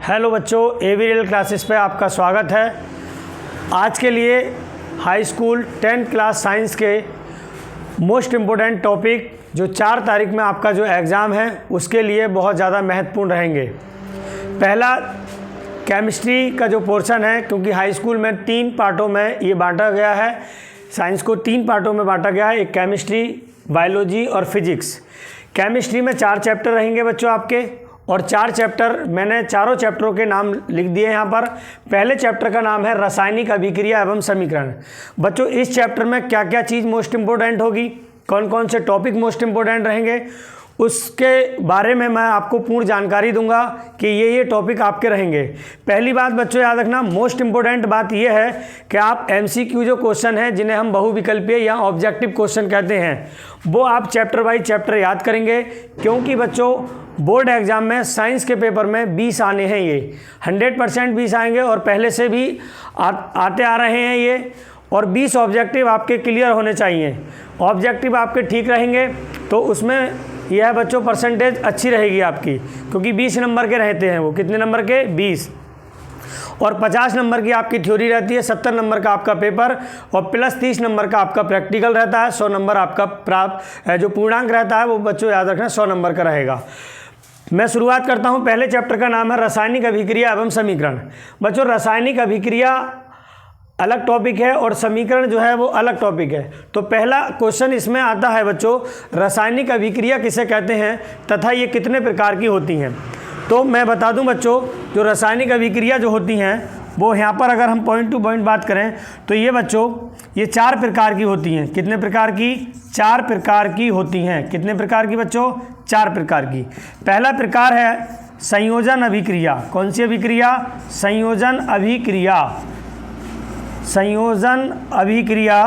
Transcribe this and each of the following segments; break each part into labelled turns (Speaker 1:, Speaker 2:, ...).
Speaker 1: Hello बच्चों, एवीरियल classes पे आपका स्वागत है। आज के लिए high school 10th class science के मोस्ट इम्पोर्टेंट टॉपिक जो 4 तारीख में आपका जो एग्ज़ाम है उसके लिए बहुत ज़्यादा महत्वपूर्ण रहेंगे। पहला केमिस्ट्री का जो पोर्शन है, क्योंकि हाई स्कूल में 3 पार्टों में ये बांटा गया है, साइंस को 3 पार्टों में बांटा गया है, एक केमिस्ट्री, बायोलॉजी और फिजिक्स। केमिस्ट्री में 4 चैप्टर रहेंगे बच्चों आपके, और 4 चैप्टर मैंने चारों चैप्टरों के नाम लिख दिए यहाँ पर। पहले चैप्टर का नाम है रासायनिक अभिक्रिया एवं समीकरण। बच्चों इस चैप्टर में क्या क्या चीज़ मोस्ट इम्पोर्टेंट होगी, कौन कौन से टॉपिक मोस्ट इम्पोर्टेंट रहेंगे, उसके बारे में मैं आपको पूर्ण जानकारी दूंगा कि ये टॉपिक आपके रहेंगे। पहली बात बच्चों याद रखना, मोस्ट इम्पोर्टेंट बात ये है कि आप MCQ जो क्वेश्चन हैं, जिन्हें हम बहुविकल्पीय या ऑब्जेक्टिव क्वेश्चन कहते हैं, वो आप चैप्टर बाई चैप्टर याद करेंगे। क्योंकि बच्चों बोर्ड एग्जाम में साइंस के पेपर में 20 आने हैं, ये 100% 20 आएंगे और पहले से भी आते आ रहे हैं ये। और 20 ऑब्जेक्टिव आपके क्लियर होने चाहिए। ऑब्जेक्टिव आपके ठीक रहेंगे तो उसमें यह बच्चों परसेंटेज अच्छी रहेगी आपकी, क्योंकि 20 नंबर के रहते हैं वो। कितने नंबर के? 20। और 50 नंबर की आपकी थ्योरी रहती है, 70 नंबर का आपका पेपर और प्लस 30 नंबर का आपका प्रैक्टिकल रहता है। 100 नंबर आपका प्राप्त जो पूर्णांक रहता है वो बच्चों याद रखना 100 नंबर का रहेगा। मैं शुरुआत करता हूं। पहले चैप्टर का नाम है रासायनिक अभिक्रिया एवं समीकरण। बच्चों रासायनिक अभिक्रिया अलग टॉपिक है और समीकरण जो है वो अलग टॉपिक है। तो पहला क्वेश्चन इसमें आता है बच्चों, रासायनिक अभिक्रिया किसे कहते हैं तथा ये कितने प्रकार की होती हैं। तो मैं बता दूं बच्चों, जो रासायनिक अभिक्रिया जो होती हैं वो यहाँ पर अगर हम पॉइंट टू पॉइंट बात करें तो ये बच्चों ये 4 प्रकार की होती हैं। कितने प्रकार की? 4 प्रकार की होती हैं। कितने प्रकार की बच्चों? 4 प्रकार की। पहला प्रकार है संयोजन अभिक्रिया। कौन सी अभिक्रिया? संयोजन अभिक्रिया। संयोजन अभिक्रिया,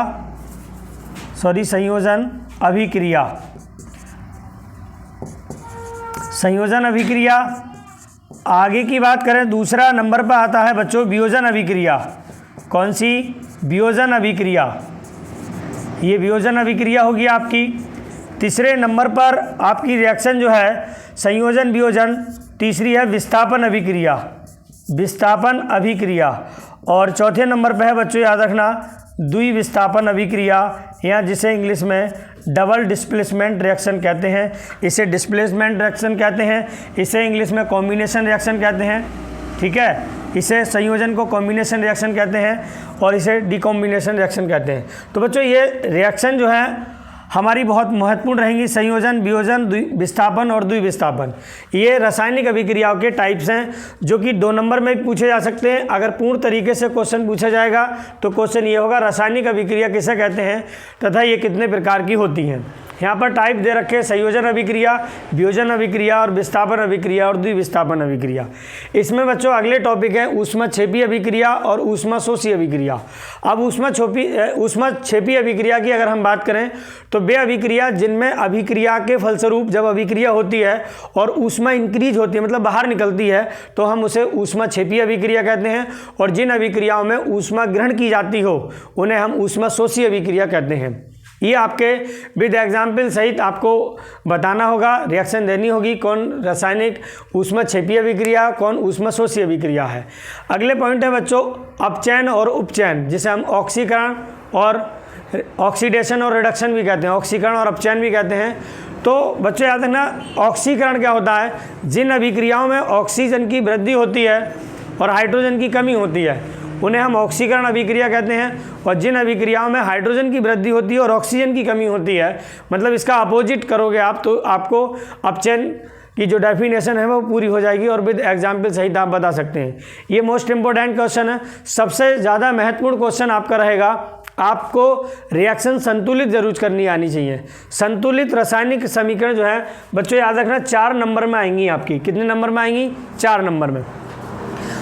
Speaker 1: संयोजन अभिक्रिया। संयोजन अभिक्रिया। आगे की बात करें, दूसरा नंबर पर आता है बच्चों वियोजन अभिक्रिया। कौन सी? वियोजन अभिक्रिया। ये वियोजन अभिक्रिया होगी आपकी। तीसरे नंबर पर आपकी रिएक्शन जो है संयोजन वियोजन। तीसरी है विस्थापन अभिक्रिया। विस्थापन अभिक्रिया। और चौथे नंबर पर है बच्चों याद रखना द्विविस्थापन अभिक्रिया, या जिसे इंग्लिश में डबल डिस्प्लेसमेंट रिएक्शन कहते हैं। इसे डिस्प्लेसमेंट रिएक्शन कहते हैं, इसे इंग्लिश में कॉम्बिनेशन रिएक्शन कहते हैं। ठीक है, इसे संयोजन को कॉम्बिनेशन रिएक्शन कहते हैं और इसे डिकॉम्बिनेशन रिएक्शन कहते हैं। तो बच्चों ये रिएक्शन जो है हमारी बहुत महत्वपूर्ण रहेंगी। संयोजन, वियोजन, विस्थापन और द्विविस्थापन, ये रासायनिक अभिक्रियाओं के टाइप्स हैं जो कि 2 नंबर में पूछे जा सकते हैं। अगर पूर्ण तरीके से क्वेश्चन पूछा जाएगा तो क्वेश्चन ये होगा, रासायनिक अभिक्रिया किसे कहते हैं तथा ये कितने प्रकार की होती हैं। यहाँ पर टाइप दे रखे हैं संयोजन अभिक्रिया, वियोजन अभिक्रिया और विस्थापन अभिक्रिया और द्विविस्थापन अभिक्रिया। इसमें बच्चों अगले टॉपिक हैं ऊष्माक्षेपी अभिक्रिया और ऊष्माशोषी अभिक्रिया। अब ऊष्माक्षेपी अभिक्रिया की अगर हम बात करें तो वे अभिक्रिया जिनमें अभिक्रिया के फलस्वरूप जब अभिक्रिया होती है और ऊष्मा इंक्रीज होती है, मतलब बाहर निकलती है, तो हम उसे ऊष्माक्षेपी अभिक्रिया कहते हैं। और जिन अभिक्रियाओं में ऊष्मा ग्रहण की जाती हो उन्हें हम ऊष्माशोषी अभिक्रिया कहते हैं। ये आपके विद एग्जाम्पल सहित आपको बताना होगा, रिएक्शन देनी होगी, कौन रासायनिक ऊष्माक्षेपी अभिक्रिया, कौन ऊष्माशोषी अभिक्रिया है। अगले पॉइंट है बच्चों अपचयन और उपचयन, जिसे हम ऑक्सीकरण और ऑक्सीडेशन और रिडक्शन भी कहते हैं, ऑक्सीकरण और अपचयन भी कहते हैं। तो बच्चों याद रखना, ऑक्सीकरण क्या होता है? जिन अभिक्रियाओं में ऑक्सीजन की वृद्धि होती है और हाइड्रोजन की कमी होती है उन्हें हम ऑक्सीकरण अभिक्रिया कहते हैं। और जिन अभिक्रियाओं में हाइड्रोजन की वृद्धि होती है और ऑक्सीजन की कमी होती है, मतलब इसका अपोजिट करोगे आप तो आपको अपचयन की जो डेफिनेशन है वो पूरी हो जाएगी और विद एग्जाम्पल सहित आप बता सकते हैं। ये मोस्ट इंपॉर्टेंट क्वेश्चन है। सबसे ज़्यादा महत्वपूर्ण क्वेश्चन आपका रहेगा, आपको रिएक्शन संतुलित जरूर करनी आनी चाहिए। संतुलित रासायनिक समीकरण जो है बच्चों याद रखना 4 नंबर में आएंगी आपकी। कितने नंबर में आएंगी? 4 नंबर में।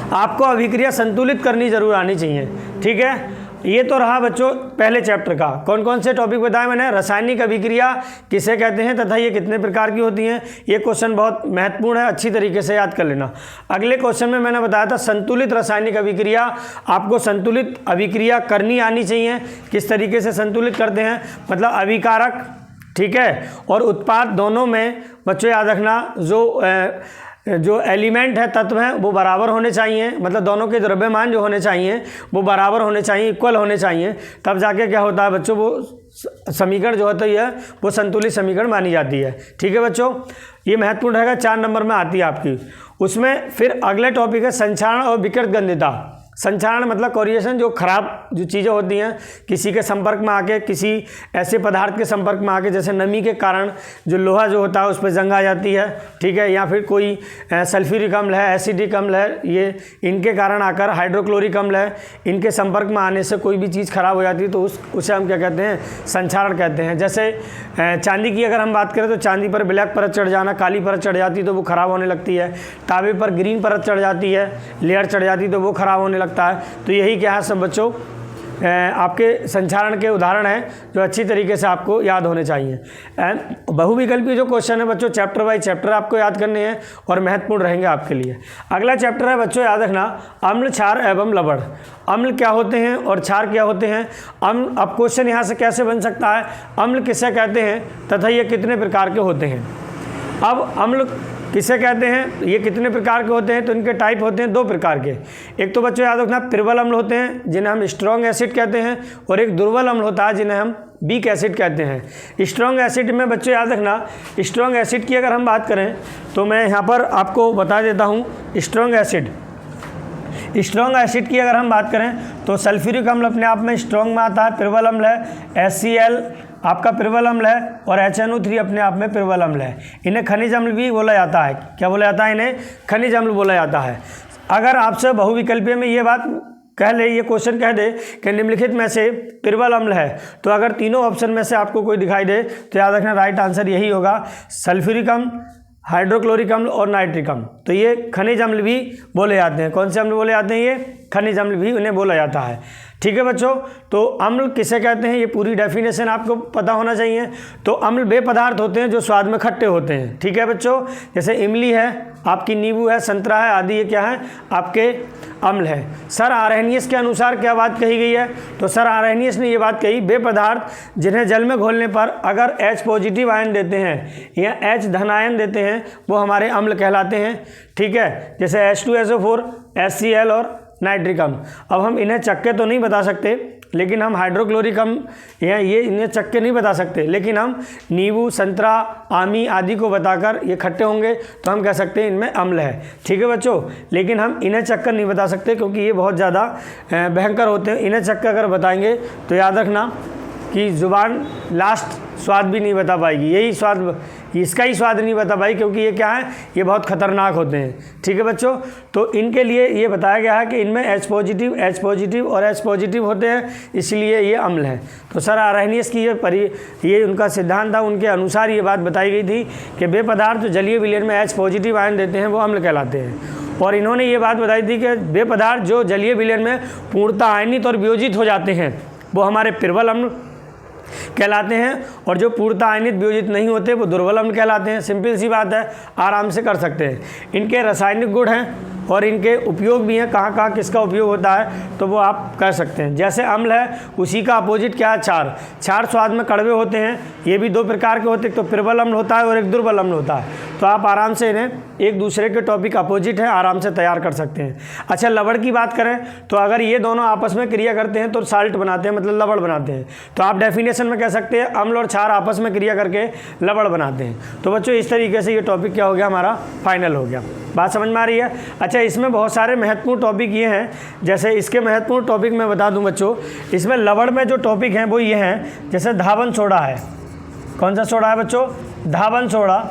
Speaker 1: आपको अभिक्रिया संतुलित करनी जरूर आनी चाहिए। ठीक है, ये तो रहा बच्चों पहले चैप्टर का। कौन कौन से टॉपिक बताए मैंने? रासायनिक अभिक्रिया किसे कहते हैं तथा ये कितने प्रकार की होती हैं। ये क्वेश्चन बहुत महत्वपूर्ण है, अच्छी तरीके से याद कर लेना। अगले क्वेश्चन में मैंने बताया था संतुलित रासायनिक अभिक्रिया। आपको संतुलित अभिक्रिया करनी आनी चाहिए। किस तरीके से संतुलित करते हैं, मतलब अभिकारक, ठीक है, और उत्पाद दोनों में बच्चों याद रखना जो जो एलिमेंट है, तत्व हैं, वो बराबर होने चाहिए, मतलब दोनों के द्रव्यमान जो होने चाहिए वो बराबर होने चाहिए, इक्वल होने चाहिए, तब जाके क्या होता है बच्चों, वो समीकरण जो होती है वो संतुलित समीकरण मानी जाती है। ठीक है बच्चों, ये महत्वपूर्ण रहेगा, 4 नंबर में आती है आपकी। उसमें फिर अगले टॉपिक है संक्षारण और विकृत गंध्यता। संक्षारण मतलब कोरिएशन, जो खराब जो चीज़ें होती हैं किसी के संपर्क में आके, किसी ऐसे पदार्थ के संपर्क में आके, जैसे नमी के कारण जो लोहा जो होता है उस पर जंग आ जाती है, ठीक है, या फिर कोई सल्फ्यूरिक अम्ल है, एसिडिक अम्ल है, ये इनके कारण आकर, हाइड्रोक्लोरिक अम्ल है, इनके संपर्क में आने से कोई भी चीज़ खराब हो जाती है, तो उसे हम क्या कहते हैं, संक्षारण कहते हैं। जैसे चांदी की अगर हम बात करें तो चांदी पर ब्लैक परत चढ़ जाना, काली परत चढ़ जाती है तो वो ख़राब होने लगती है। तांबे पर ग्रीन परत चढ़ जाती है, लेयर चढ़ जाती है तो वो ख़राब होने लगता है। तो यही क्या है सब बच्चों, आपके संक्षारण के उदाहरण हैं जो अच्छी तरीके से आपको याद होने चाहिए। बहुविकल्पी जो क्वेश्चन है बच्चों, चैप्टर बाई चैप्टर आपको याद करने हैं और महत्वपूर्ण रहेंगे आपके लिए। अगला चैप्टर है बच्चों, याद रखना, अम्ल, क्षार एवं लवण। अम्ल क्या होते हैं और क्षार क्या होते हैं। अम्ल, अब क्वेश्चन यहाँ से कैसे बन सकता है, अम्ल किसे कहते हैं तथा ये कितने प्रकार के होते हैं। अब अम्ल किसे कहते हैं, ये कितने प्रकार के होते हैं, तो इनके टाइप होते हैं 2 प्रकार के। एक तो बच्चों याद रखना प्रबल अम्ल होते हैं जिन्हें हम स्ट्रॉन्ग एसिड कहते हैं, और एक दुर्बल अम्ल होता है जिन्हें हम वीक एसिड कहते हैं। स्ट्रॉन्ग एसिड में बच्चों याद रखना, स्ट्रॉन्ग एसिड की अगर हम बात करें तो मैं यहाँ पर आपको बता देता हूँ। स्ट्रॉन्ग एसिड की अगर हम बात करें तो सल्फ्यूरिक अम्ल अपने आप में स्ट्रॉन्ग में आता है, प्रबल अम्ल है। HCl आपका प्रबल अम्ल है, और HNO3 अपने आप में प्रबल अम्ल है। इन्हें खनिज अम्ल भी बोला जाता है। क्या बोला जाता है, इन्हें खनिज अम्ल बोला जाता है। अगर आपसे बहुविकल्पीय में ये बात कह ले, ये क्वेश्चन कह दे कि निम्नलिखित में से प्रबल अम्ल है, तो अगर तीनों ऑप्शन में से आपको कोई दिखाई दे तो याद रखना राइट आंसर यही होगा, सल्फ्यूरिक अम्ल, हाइड्रोक्लोरिक अम्ल और नाइट्रिक अम्ल। तो ये खनिज अम्ल भी बोले जाते हैं। कौन से अम्ल बोले जाते हैं, ये खनिज अम्ल भी उन्हें बोला जाता है। ठीक है बच्चों, तो अम्ल किसे कहते हैं ये पूरी डेफिनेशन आपको पता होना चाहिए। तो अम्ल वे पदार्थ होते हैं जो स्वाद में खट्टे होते हैं। ठीक है बच्चों, जैसे इमली है आपकी, नींबू है, संतरा है आदि, ये क्या है आपके अम्ल है। सर आर्हेनियस के अनुसार क्या बात कही गई है, तो सर आर्हेनियस ने ये बात कही, वे पदार्थ जिन्हें जल में घोलने पर अगर H पॉजिटिव आयन देते हैं या H धन आयन देते हैं वो हमारे अम्ल कहलाते हैं। ठीक है, जैसे H2SO4, HCl और नाइट्रिक अम्ल। अब हम इन्हें चक्के तो नहीं बता सकते, लेकिन हम हाइड्रोक्लोरिक अम्ल या ये इन्हें चक्के नहीं बता सकते, लेकिन हम नींबू, संतरा, आमी आदि को बताकर ये खट्टे होंगे तो हम कह सकते हैं इनमें अम्ल है। ठीक है बच्चों, लेकिन हम इन्हें चक्कर नहीं बता सकते क्योंकि ये बहुत ज़्यादा भयंकर होते हैं। इन्हें चक्कर अगर बताएंगे तो याद रखना कि ज़ुबान लास्ट स्वाद भी नहीं बता पाएगी, यही स्वाद, इसका ही स्वाद नहीं बता पाई, क्योंकि ये क्या है, ये बहुत खतरनाक होते हैं। ठीक है बच्चों, तो इनके लिए ये बताया गया है कि इनमें H पॉजिटिव और H पॉजिटिव होते हैं, इसलिए ये अम्ल है। तो सर आर्हेनियस की ये उनका सिद्धांत था, उनके अनुसार ये बात बताई गई थी कि वे पदार्थ जो जलीय विलयन में H पॉजिटिव आयन देते हैं वो अम्ल कहलाते हैं। और इन्होंने ये बात बताई थी कि वे पदार्थ जो जलीय विलयन में पूर्णतः आयनित और वियोजित हो जाते हैं वो हमारे प्रबल अम्ल कहलाते हैं, और जो पूर्णतः आयनित वियोजित नहीं होते वो दुर्बल अम्ल कहलाते हैं। सिंपल सी बात है, आराम से कर सकते हैं। इनके रासायनिक गुण हैं और इनके उपयोग भी हैं, कहाँ कहाँ किसका उपयोग होता है तो वो आप कर सकते हैं। जैसे अम्ल है उसी का अपोजिट क्या है, क्षार। क्षार स्वाद में कड़वे होते हैं, ये भी 2 प्रकार के होते हैं, तो प्रबल अम्ल होता है और एक दुर्बल अम्ल होता है। तो आप आराम से इन्हें एक दूसरे के टॉपिक अपोजिट है, आराम से तैयार कर सकते हैं। अच्छा, लवण की बात करें तो अगर ये दोनों आपस में क्रिया करते हैं तो साल्ट बनाते हैं, मतलब लवण बनाते हैं। तो आप डेफिनेशन में कह सकते हैं अम्ल और क्षार आपस में क्रिया करके लवण बनाते हैं। तो बच्चों इस तरीके से ये टॉपिक क्या हो गया, हमारा फाइनल हो गया। बात समझ में आ रही है। अच्छा, इसमें बहुत सारे महत्वपूर्ण टॉपिक ये हैं, जैसे इसके महत्वपूर्ण टॉपिक मैं बता दूं बच्चों, इसमें लवण में जो टॉपिक हैं वो ये हैं, जैसे धावन सोडा है। कौन सा सोडा है बच्चों, धावन सोडा।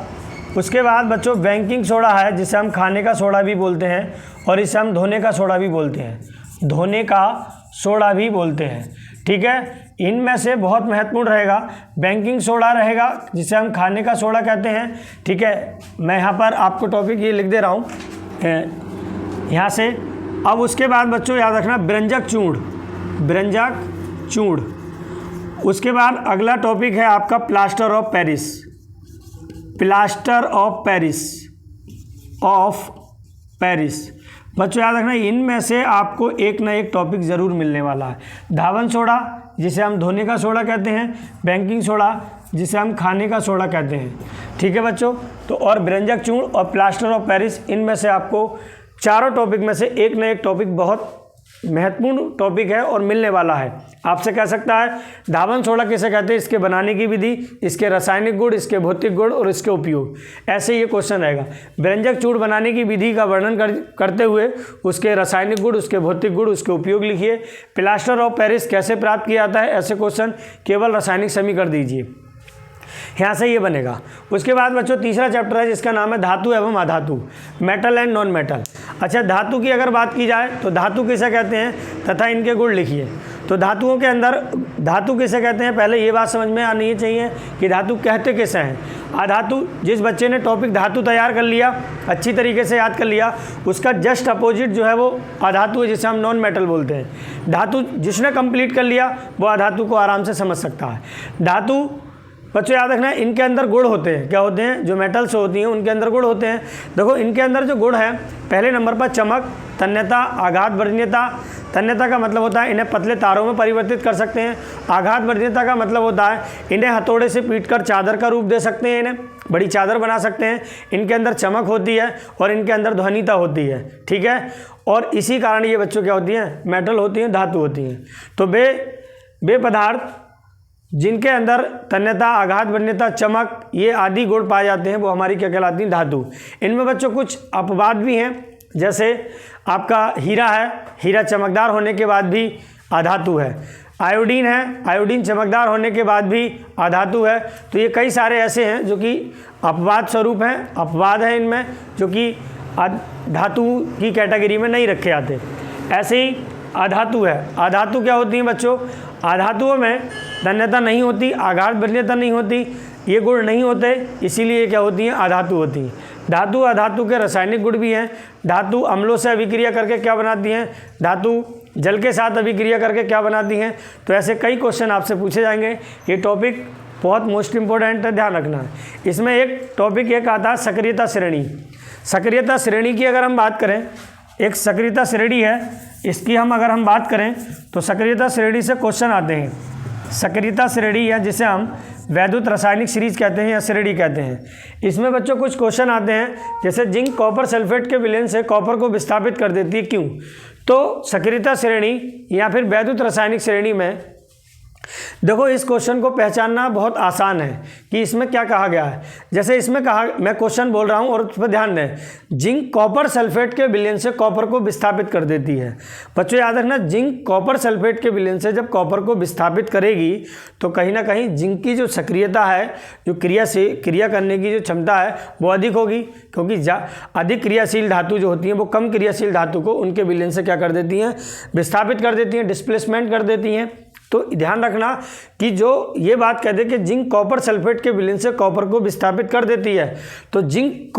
Speaker 1: उसके बाद बच्चों बेकिंग सोडा है, जिसे हम खाने का सोडा भी बोलते हैं, और इसे हम धोने का सोडा भी बोलते हैं, धोने का सोडा भी बोलते हैं। ठीक है, इनमें से बहुत महत्वपूर्ण रहेगा बेकिंग सोडा रहेगा, जिसे हम खाने का सोडा कहते हैं। ठीक है, मैं यहाँ पर आपको टॉपिक ये लिख दे रहा हूँ यहाँ से। अब उसके बाद बच्चों याद रखना व्यंजक चूर्ण, व्यंजक चूर्ण। उसके बाद अगला टॉपिक है आपका plaster of Paris, plaster of Paris. बच्चों याद रखना इनमें से आपको एक ना एक टॉपिक ज़रूर मिलने वाला है। धावन सोडा जिसे हम धोने का सोडा कहते हैं, बेकिंग सोडा जिसे हम खाने का सोडा कहते हैं। ठीक है बच्चों, तो और व्यंजक चूर्ण और प्लास्टर ऑफ पेरिस, इनमें से आपको चारों टॉपिक में से एक न एक टॉपिक बहुत महत्वपूर्ण टॉपिक है और मिलने वाला है। आपसे कह सकता है धावन सोडा किसे कहते हैं, इसके बनाने की विधि, इसके रासायनिक गुण, इसके भौतिक गुण और इसके उपयोग, ऐसे ये क्वेश्चन रहेगा। व्यंजक चूर्ण बनाने की विधि का वर्णन करते हुए उसके रासायनिक गुण, उसके भौतिक गुण, उसके उपयोग लिखिए। प्लास्टर ऑफ पेरिस कैसे प्राप्त किया जाता है, ऐसे क्वेश्चन केवल रासायनिक समीकरण दीजिए, यहाँ से ये बनेगा। उसके बाद बच्चों तीसरा चैप्टर है जिसका नाम है धातु एवं अधातु, मेटल एंड नॉन मेटल। अच्छा, धातु की अगर बात की जाए तो धातु किसे कहते हैं तथा इनके गुण लिखिए। तो धातुओं के अंदर धातु किसे कहते हैं, पहले ये बात समझ में आनी चाहिए कि धातु कहते किसे हैं। अधातु, जिस बच्चे ने टॉपिक धातु तैयार कर लिया, अच्छी तरीके से याद कर लिया, उसका जस्ट अपोजिट जो है वो अधातु है, जिसे हम नॉन मेटल बोलते हैं। धातु जिसने कंप्लीट कर लिया वो अधातु को आराम से समझ सकता है। धातु बच्चों याद रखना, इनके अंदर गुण होते हैं। क्या होते हैं, जो मेटल्स होती हैं उनके अंदर गुण होते हैं। देखो इनके अंदर जो गुण है, पहले नंबर पर चमक, तन्यता, आघात वर्णीयता। तन्यता का मतलब होता है इन्हें पतले तारों में परिवर्तित कर सकते हैं। आघात वर्णीयता का मतलब होता है इन्हें हथौड़े से पीटकर चादर का रूप दे सकते हैं, इन्हें बड़ी चादर बना सकते हैं। इनके अंदर चमक होती है और इनके अंदर ध्वनिता होती है। ठीक है, और इसी कारण ये बच्चों क्या होती हैं, मेटल होती हैं, धातु होती हैं। तो वे पदार्थ जिनके अंदर तन्यता, आघात वर्णीयता, चमक, ये आदि गुण पाए जाते हैं, वो हमारी क्या कहलाती हैं, धातु। इनमें बच्चों कुछ अपवाद भी हैं, जैसे आपका हीरा है, हीरा चमकदार होने के बाद भी अधातु है। आयोडीन है, आयोडीन चमकदार होने के बाद भी अधातु है। तो ये कई सारे ऐसे हैं जो कि अपवाद स्वरूप हैं, अपवाद हैं इनमें, जो कि धातु की कैटेगरी में नहीं रखे जाते। ऐसे ही अधातु है। अधातु क्या होती हैं बच्चों, अधातुओं में तन्यता नहीं होती, आघात वर्णीयता नहीं होती, ये गुण नहीं होते, इसीलिए क्या होती हैं, अधातु होती हैं। धातु अधातु के रासायनिक गुण भी हैं। धातु अम्लों से अभिक्रिया करके क्या बनाती हैं, धातु जल के साथ अभिक्रिया करके क्या बनाती हैं। तो ऐसे कई क्वेश्चन आपसे पूछे जाएंगे। ये टॉपिक बहुत मोस्ट इंपॉर्टेंट है, ध्यान रखना है। इसमें एक टॉपिक एक आता है सक्रियता श्रेणी। सक्रियता श्रेणी की अगर हम बात करें, एक सक्रियता श्रेणी है, इसकी अगर हम बात करें तो सक्रियता श्रेणी से क्वेश्चन आते हैं। सक्रियता श्रेणी है जिसे हम वैद्युत रासायनिक सीरीज कहते हैं या श्रेणी कहते हैं। इसमें बच्चों कुछ क्वेश्चन आते हैं, जैसे जिंक कॉपर सल्फेट के विलयन से कॉपर को विस्थापित कर देती है, क्यों। तो सक्रियता श्रेणी या फिर वैद्युत रासायनिक श्रेणी में देखो इस क्वेश्चन को पहचानना बहुत आसान है कि इसमें क्या कहा गया है। जैसे इसमें कहा, मैं क्वेश्चन बोल रहा हूँ और उस पर ध्यान दें, जिंक कॉपर सल्फेट के विलयन से कॉपर को विस्थापित कर देती है। बच्चों याद रखना, जिंक कॉपर सल्फेट के विलयन से जब कॉपर को विस्थापित करेगी तो कहीं ना कहीं जिंक की जो सक्रियता है, जो क्रिया करने की जो क्षमता है वो अधिक होगी, क्योंकि अधिक क्रियाशील धातु जो होती हैं वो कम क्रियाशील धातु को उनके विलयन से क्या कर देती हैं, विस्थापित कर देती हैं, डिस्प्लेसमेंट कर देती हैं। तो ध्यान रखना कि जो ये बात कहते हैं कि जिंक कॉपर सल्फेट के विलयन से कॉपर को विस्थापित कर देती है, तो जिंक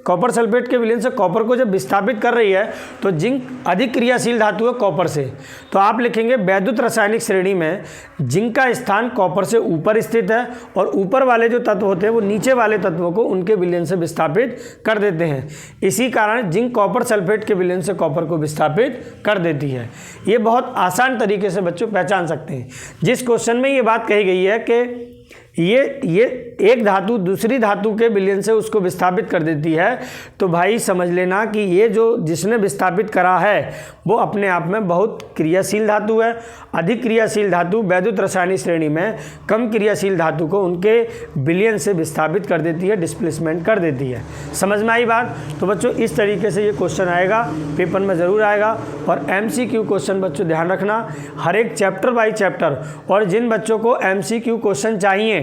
Speaker 1: कॉपर सल्फेट के विलयन से कॉपर को जब विस्थापित कर रही है तो जिंक अधिक क्रियाशील धातु है कॉपर से। तो आप लिखेंगे वैद्युत रासायनिक श्रेणी में जिंक का स्थान कॉपर से ऊपर स्थित है और ऊपर वाले जो तत्व होते हैं वो नीचे वाले तत्वों को उनके विलयन से विस्थापित कर देते हैं। इसी कारण जिंक कॉपर सल्फेट के विलयन से कॉपर को विस्थापित कर देती है। ये बहुत आसान तरीके से बच्चों पहचान सकते हैं। जिस क्वेश्चन में ये बात कही गई है कि ये एक धातु दूसरी धातु के विलयन से उसको विस्थापित कर देती है, तो भाई समझ लेना कि ये जो जिसने विस्थापित करा है वो अपने आप में बहुत क्रियाशील धातु है। अधिक क्रियाशील धातु वैद्युत रासायनिक श्रेणी में कम क्रियाशील धातु को उनके विलयन से विस्थापित कर देती है, डिस्प्लेसमेंट कर देती है। समझ में आई बात। तो बच्चों इस तरीके से ये क्वेश्चन आएगा, पेपर में ज़रूर आएगा। और MCQ क्वेश्चन बच्चों ध्यान रखना, हर एक चैप्टर बाई चैप्टर। और जिन बच्चों को MCQ क्वेश्चन चाहिए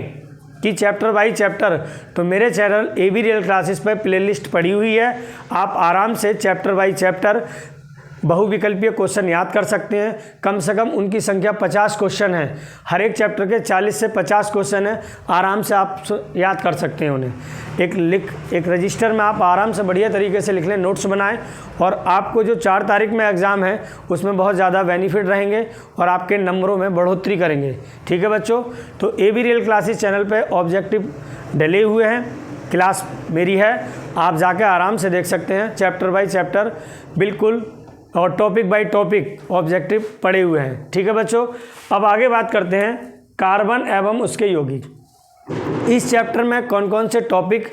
Speaker 1: कि चैप्टर बाई चैप्टर, तो मेरे चैनल AB रियल क्लासेस पर प्लेलिस्ट पड़ी हुई है। आप आराम से चैप्टर बाई चैप्टर बहुविकल्पीय क्वेश्चन याद कर सकते हैं। कम से कम उनकी संख्या 50 क्वेश्चन है। हर एक चैप्टर के 40 से 50 क्वेश्चन है, आराम से आप याद कर सकते हैं उन्हें। एक रजिस्टर में आप आराम से बढ़िया तरीके से लिख लें, नोट्स बनाएं। और आपको जो 4 तारीख में एग्ज़ाम है उसमें बहुत ज़्यादा बेनिफिट रहेंगे और आपके नंबरों में बढ़ोतरी करेंगे। ठीक है बच्चों, तो AB रियल क्लासेस चैनल पे ऑब्जेक्टिव डले हुए हैं, क्लास मेरी है, आप जाके आराम से देख सकते हैं। चैप्टर बाई चैप्टर बिल्कुल और टॉपिक बाय टॉपिक ऑब्जेक्टिव पड़े हुए हैं। ठीक है बच्चों, अब आगे बात करते हैं कार्बन एवं उसके यौगिक। इस चैप्टर में कौन कौन से टॉपिक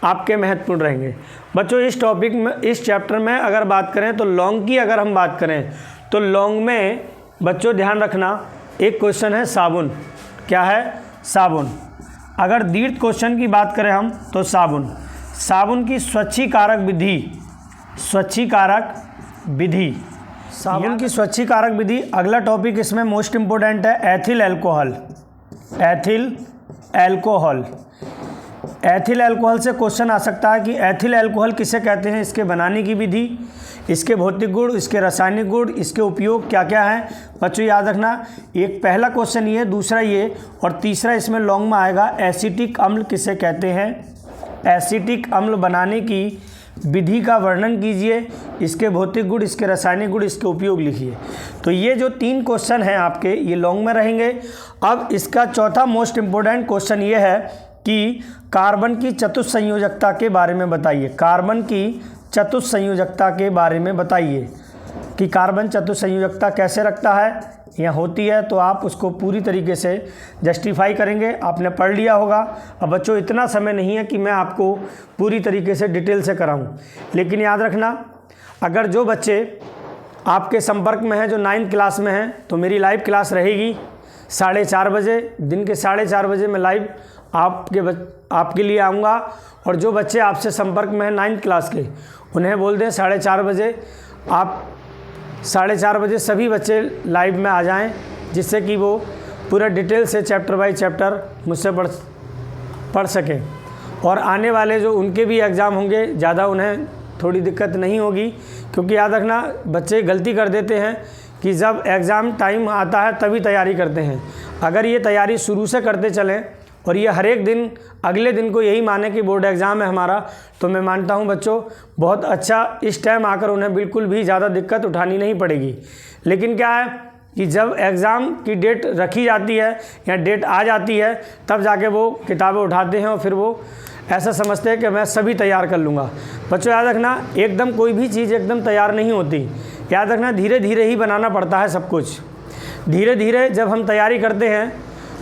Speaker 1: आपके महत्वपूर्ण रहेंगे। बच्चों इस टॉपिक में, इस चैप्टर में अगर बात करें तो लॉन्ग की अगर हम बात करें तो लॉन्ग में बच्चों ध्यान रखना, एक क्वेश्चन है साबुन। क्या है? साबुन। अगर दीर्घ क्वेश्चन की बात करें हम तो साबुन की स्वच्छीकारक विधि, साबुन की स्वच्छीकारक विधि। अगला टॉपिक इसमें मोस्ट इंपोर्टेंट है एथिल अल्कोहल से क्वेश्चन आ सकता है कि एथिल अल्कोहल किसे कहते हैं, इसके बनाने की विधि, इसके भौतिक गुण, इसके रासायनिक गुण, इसके उपयोग क्या क्या हैं। बच्चों याद रखना, एक पहला क्वेश्चन ये, दूसरा ये, और तीसरा इसमें लॉन्ग में आएगा एसिटिक अम्ल किसे कहते हैं। एसिटिक अम्ल बनाने की विधि का वर्णन कीजिए, इसके भौतिक गुण, इसके रासायनिक गुण, इसके उपयोग लिखिए। तो ये जो 3 क्वेश्चन हैं आपके, ये लॉन्ग में रहेंगे। अब इसका चौथा मोस्ट इम्पोर्टेंट क्वेश्चन ये है कि कार्बन की चतुस्संयोजकता के बारे में बताइए। कार्बन की चतुस्संयोजकता के बारे में बताइए कि कार्बन चतुस्संयोजकता कैसे रखता है या होती है, तो आप उसको पूरी तरीके से जस्टिफाई करेंगे। आपने पढ़ लिया होगा। अब बच्चों इतना समय नहीं है कि मैं आपको पूरी तरीके से डिटेल से कराऊं, लेकिन याद रखना, अगर जो बच्चे आपके संपर्क में हैं, जो 9th क्लास में हैं, तो मेरी लाइव क्लास रहेगी 4:30 बजे, दिन के 4:30 बजे मैं लाइव आपके लिए आऊँगा। और जो बच्चे आपसे संपर्क में हैं 9th क्लास के, उन्हें बोल दें 4:30 बजे, आप 4:30 बजे सभी बच्चे लाइव में आ जाएं, जिससे कि वो पूरा डिटेल से चैप्टर बाय चैप्टर मुझसे पढ़ सकें। और आने वाले जो उनके भी एग्ज़ाम होंगे, ज़्यादा उन्हें थोड़ी दिक्कत नहीं होगी, क्योंकि याद रखना बच्चे गलती कर देते हैं कि जब एग्ज़ाम टाइम आता है तभी तैयारी करते हैं। अगर ये तैयारी शुरू से करते चलें और ये हर एक दिन अगले दिन को यही माने कि बोर्ड एग्ज़ाम है हमारा, तो मैं मानता हूँ बच्चों बहुत अच्छा, इस टाइम आकर उन्हें बिल्कुल भी ज़्यादा दिक्कत उठानी नहीं पड़ेगी। लेकिन क्या है कि जब एग्ज़ाम की डेट रखी जाती है या डेट आ जाती है, तब जाके वो किताबें उठाते हैं और फिर वो ऐसा समझते हैं कि मैं सभी तैयार कर लूँगा। बच्चों याद रखना, एकदम कोई भी चीज़ एकदम तैयार नहीं होती। याद रखना, धीरे धीरे ही बनाना पड़ता है सब कुछ। धीरे धीरे जब हम तैयारी करते हैं,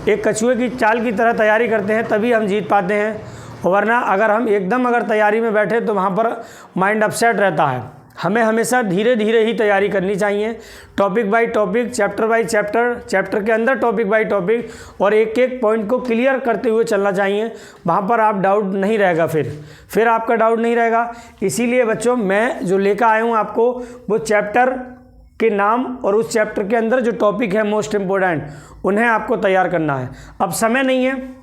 Speaker 1: एक कछुए की चाल की तरह तैयारी करते हैं, तभी हम जीत पाते हैं। वरना अगर हम एकदम अगर तैयारी में बैठे तो वहाँ पर माइंड अपसेट रहता है। हमें हमेशा धीरे धीरे ही तैयारी करनी चाहिए, topic by topic, chapter by chapter, chapter के अंदर टॉपिक बाय टॉपिक, और एक एक पॉइंट को क्लियर करते हुए चलना चाहिए। वहाँ पर आप डाउट नहीं रहेगा, फिर आपका डाउट नहीं रहेगा। इसीलिए बच्चों मैं जो लेकर आया हूँ आपको, वो चैप्टर के नाम और उस चैप्टर के अंदर जो टॉपिक है मोस्ट इम्पोर्टेंट, उन्हें आपको तैयार करना है। अब समय नहीं है,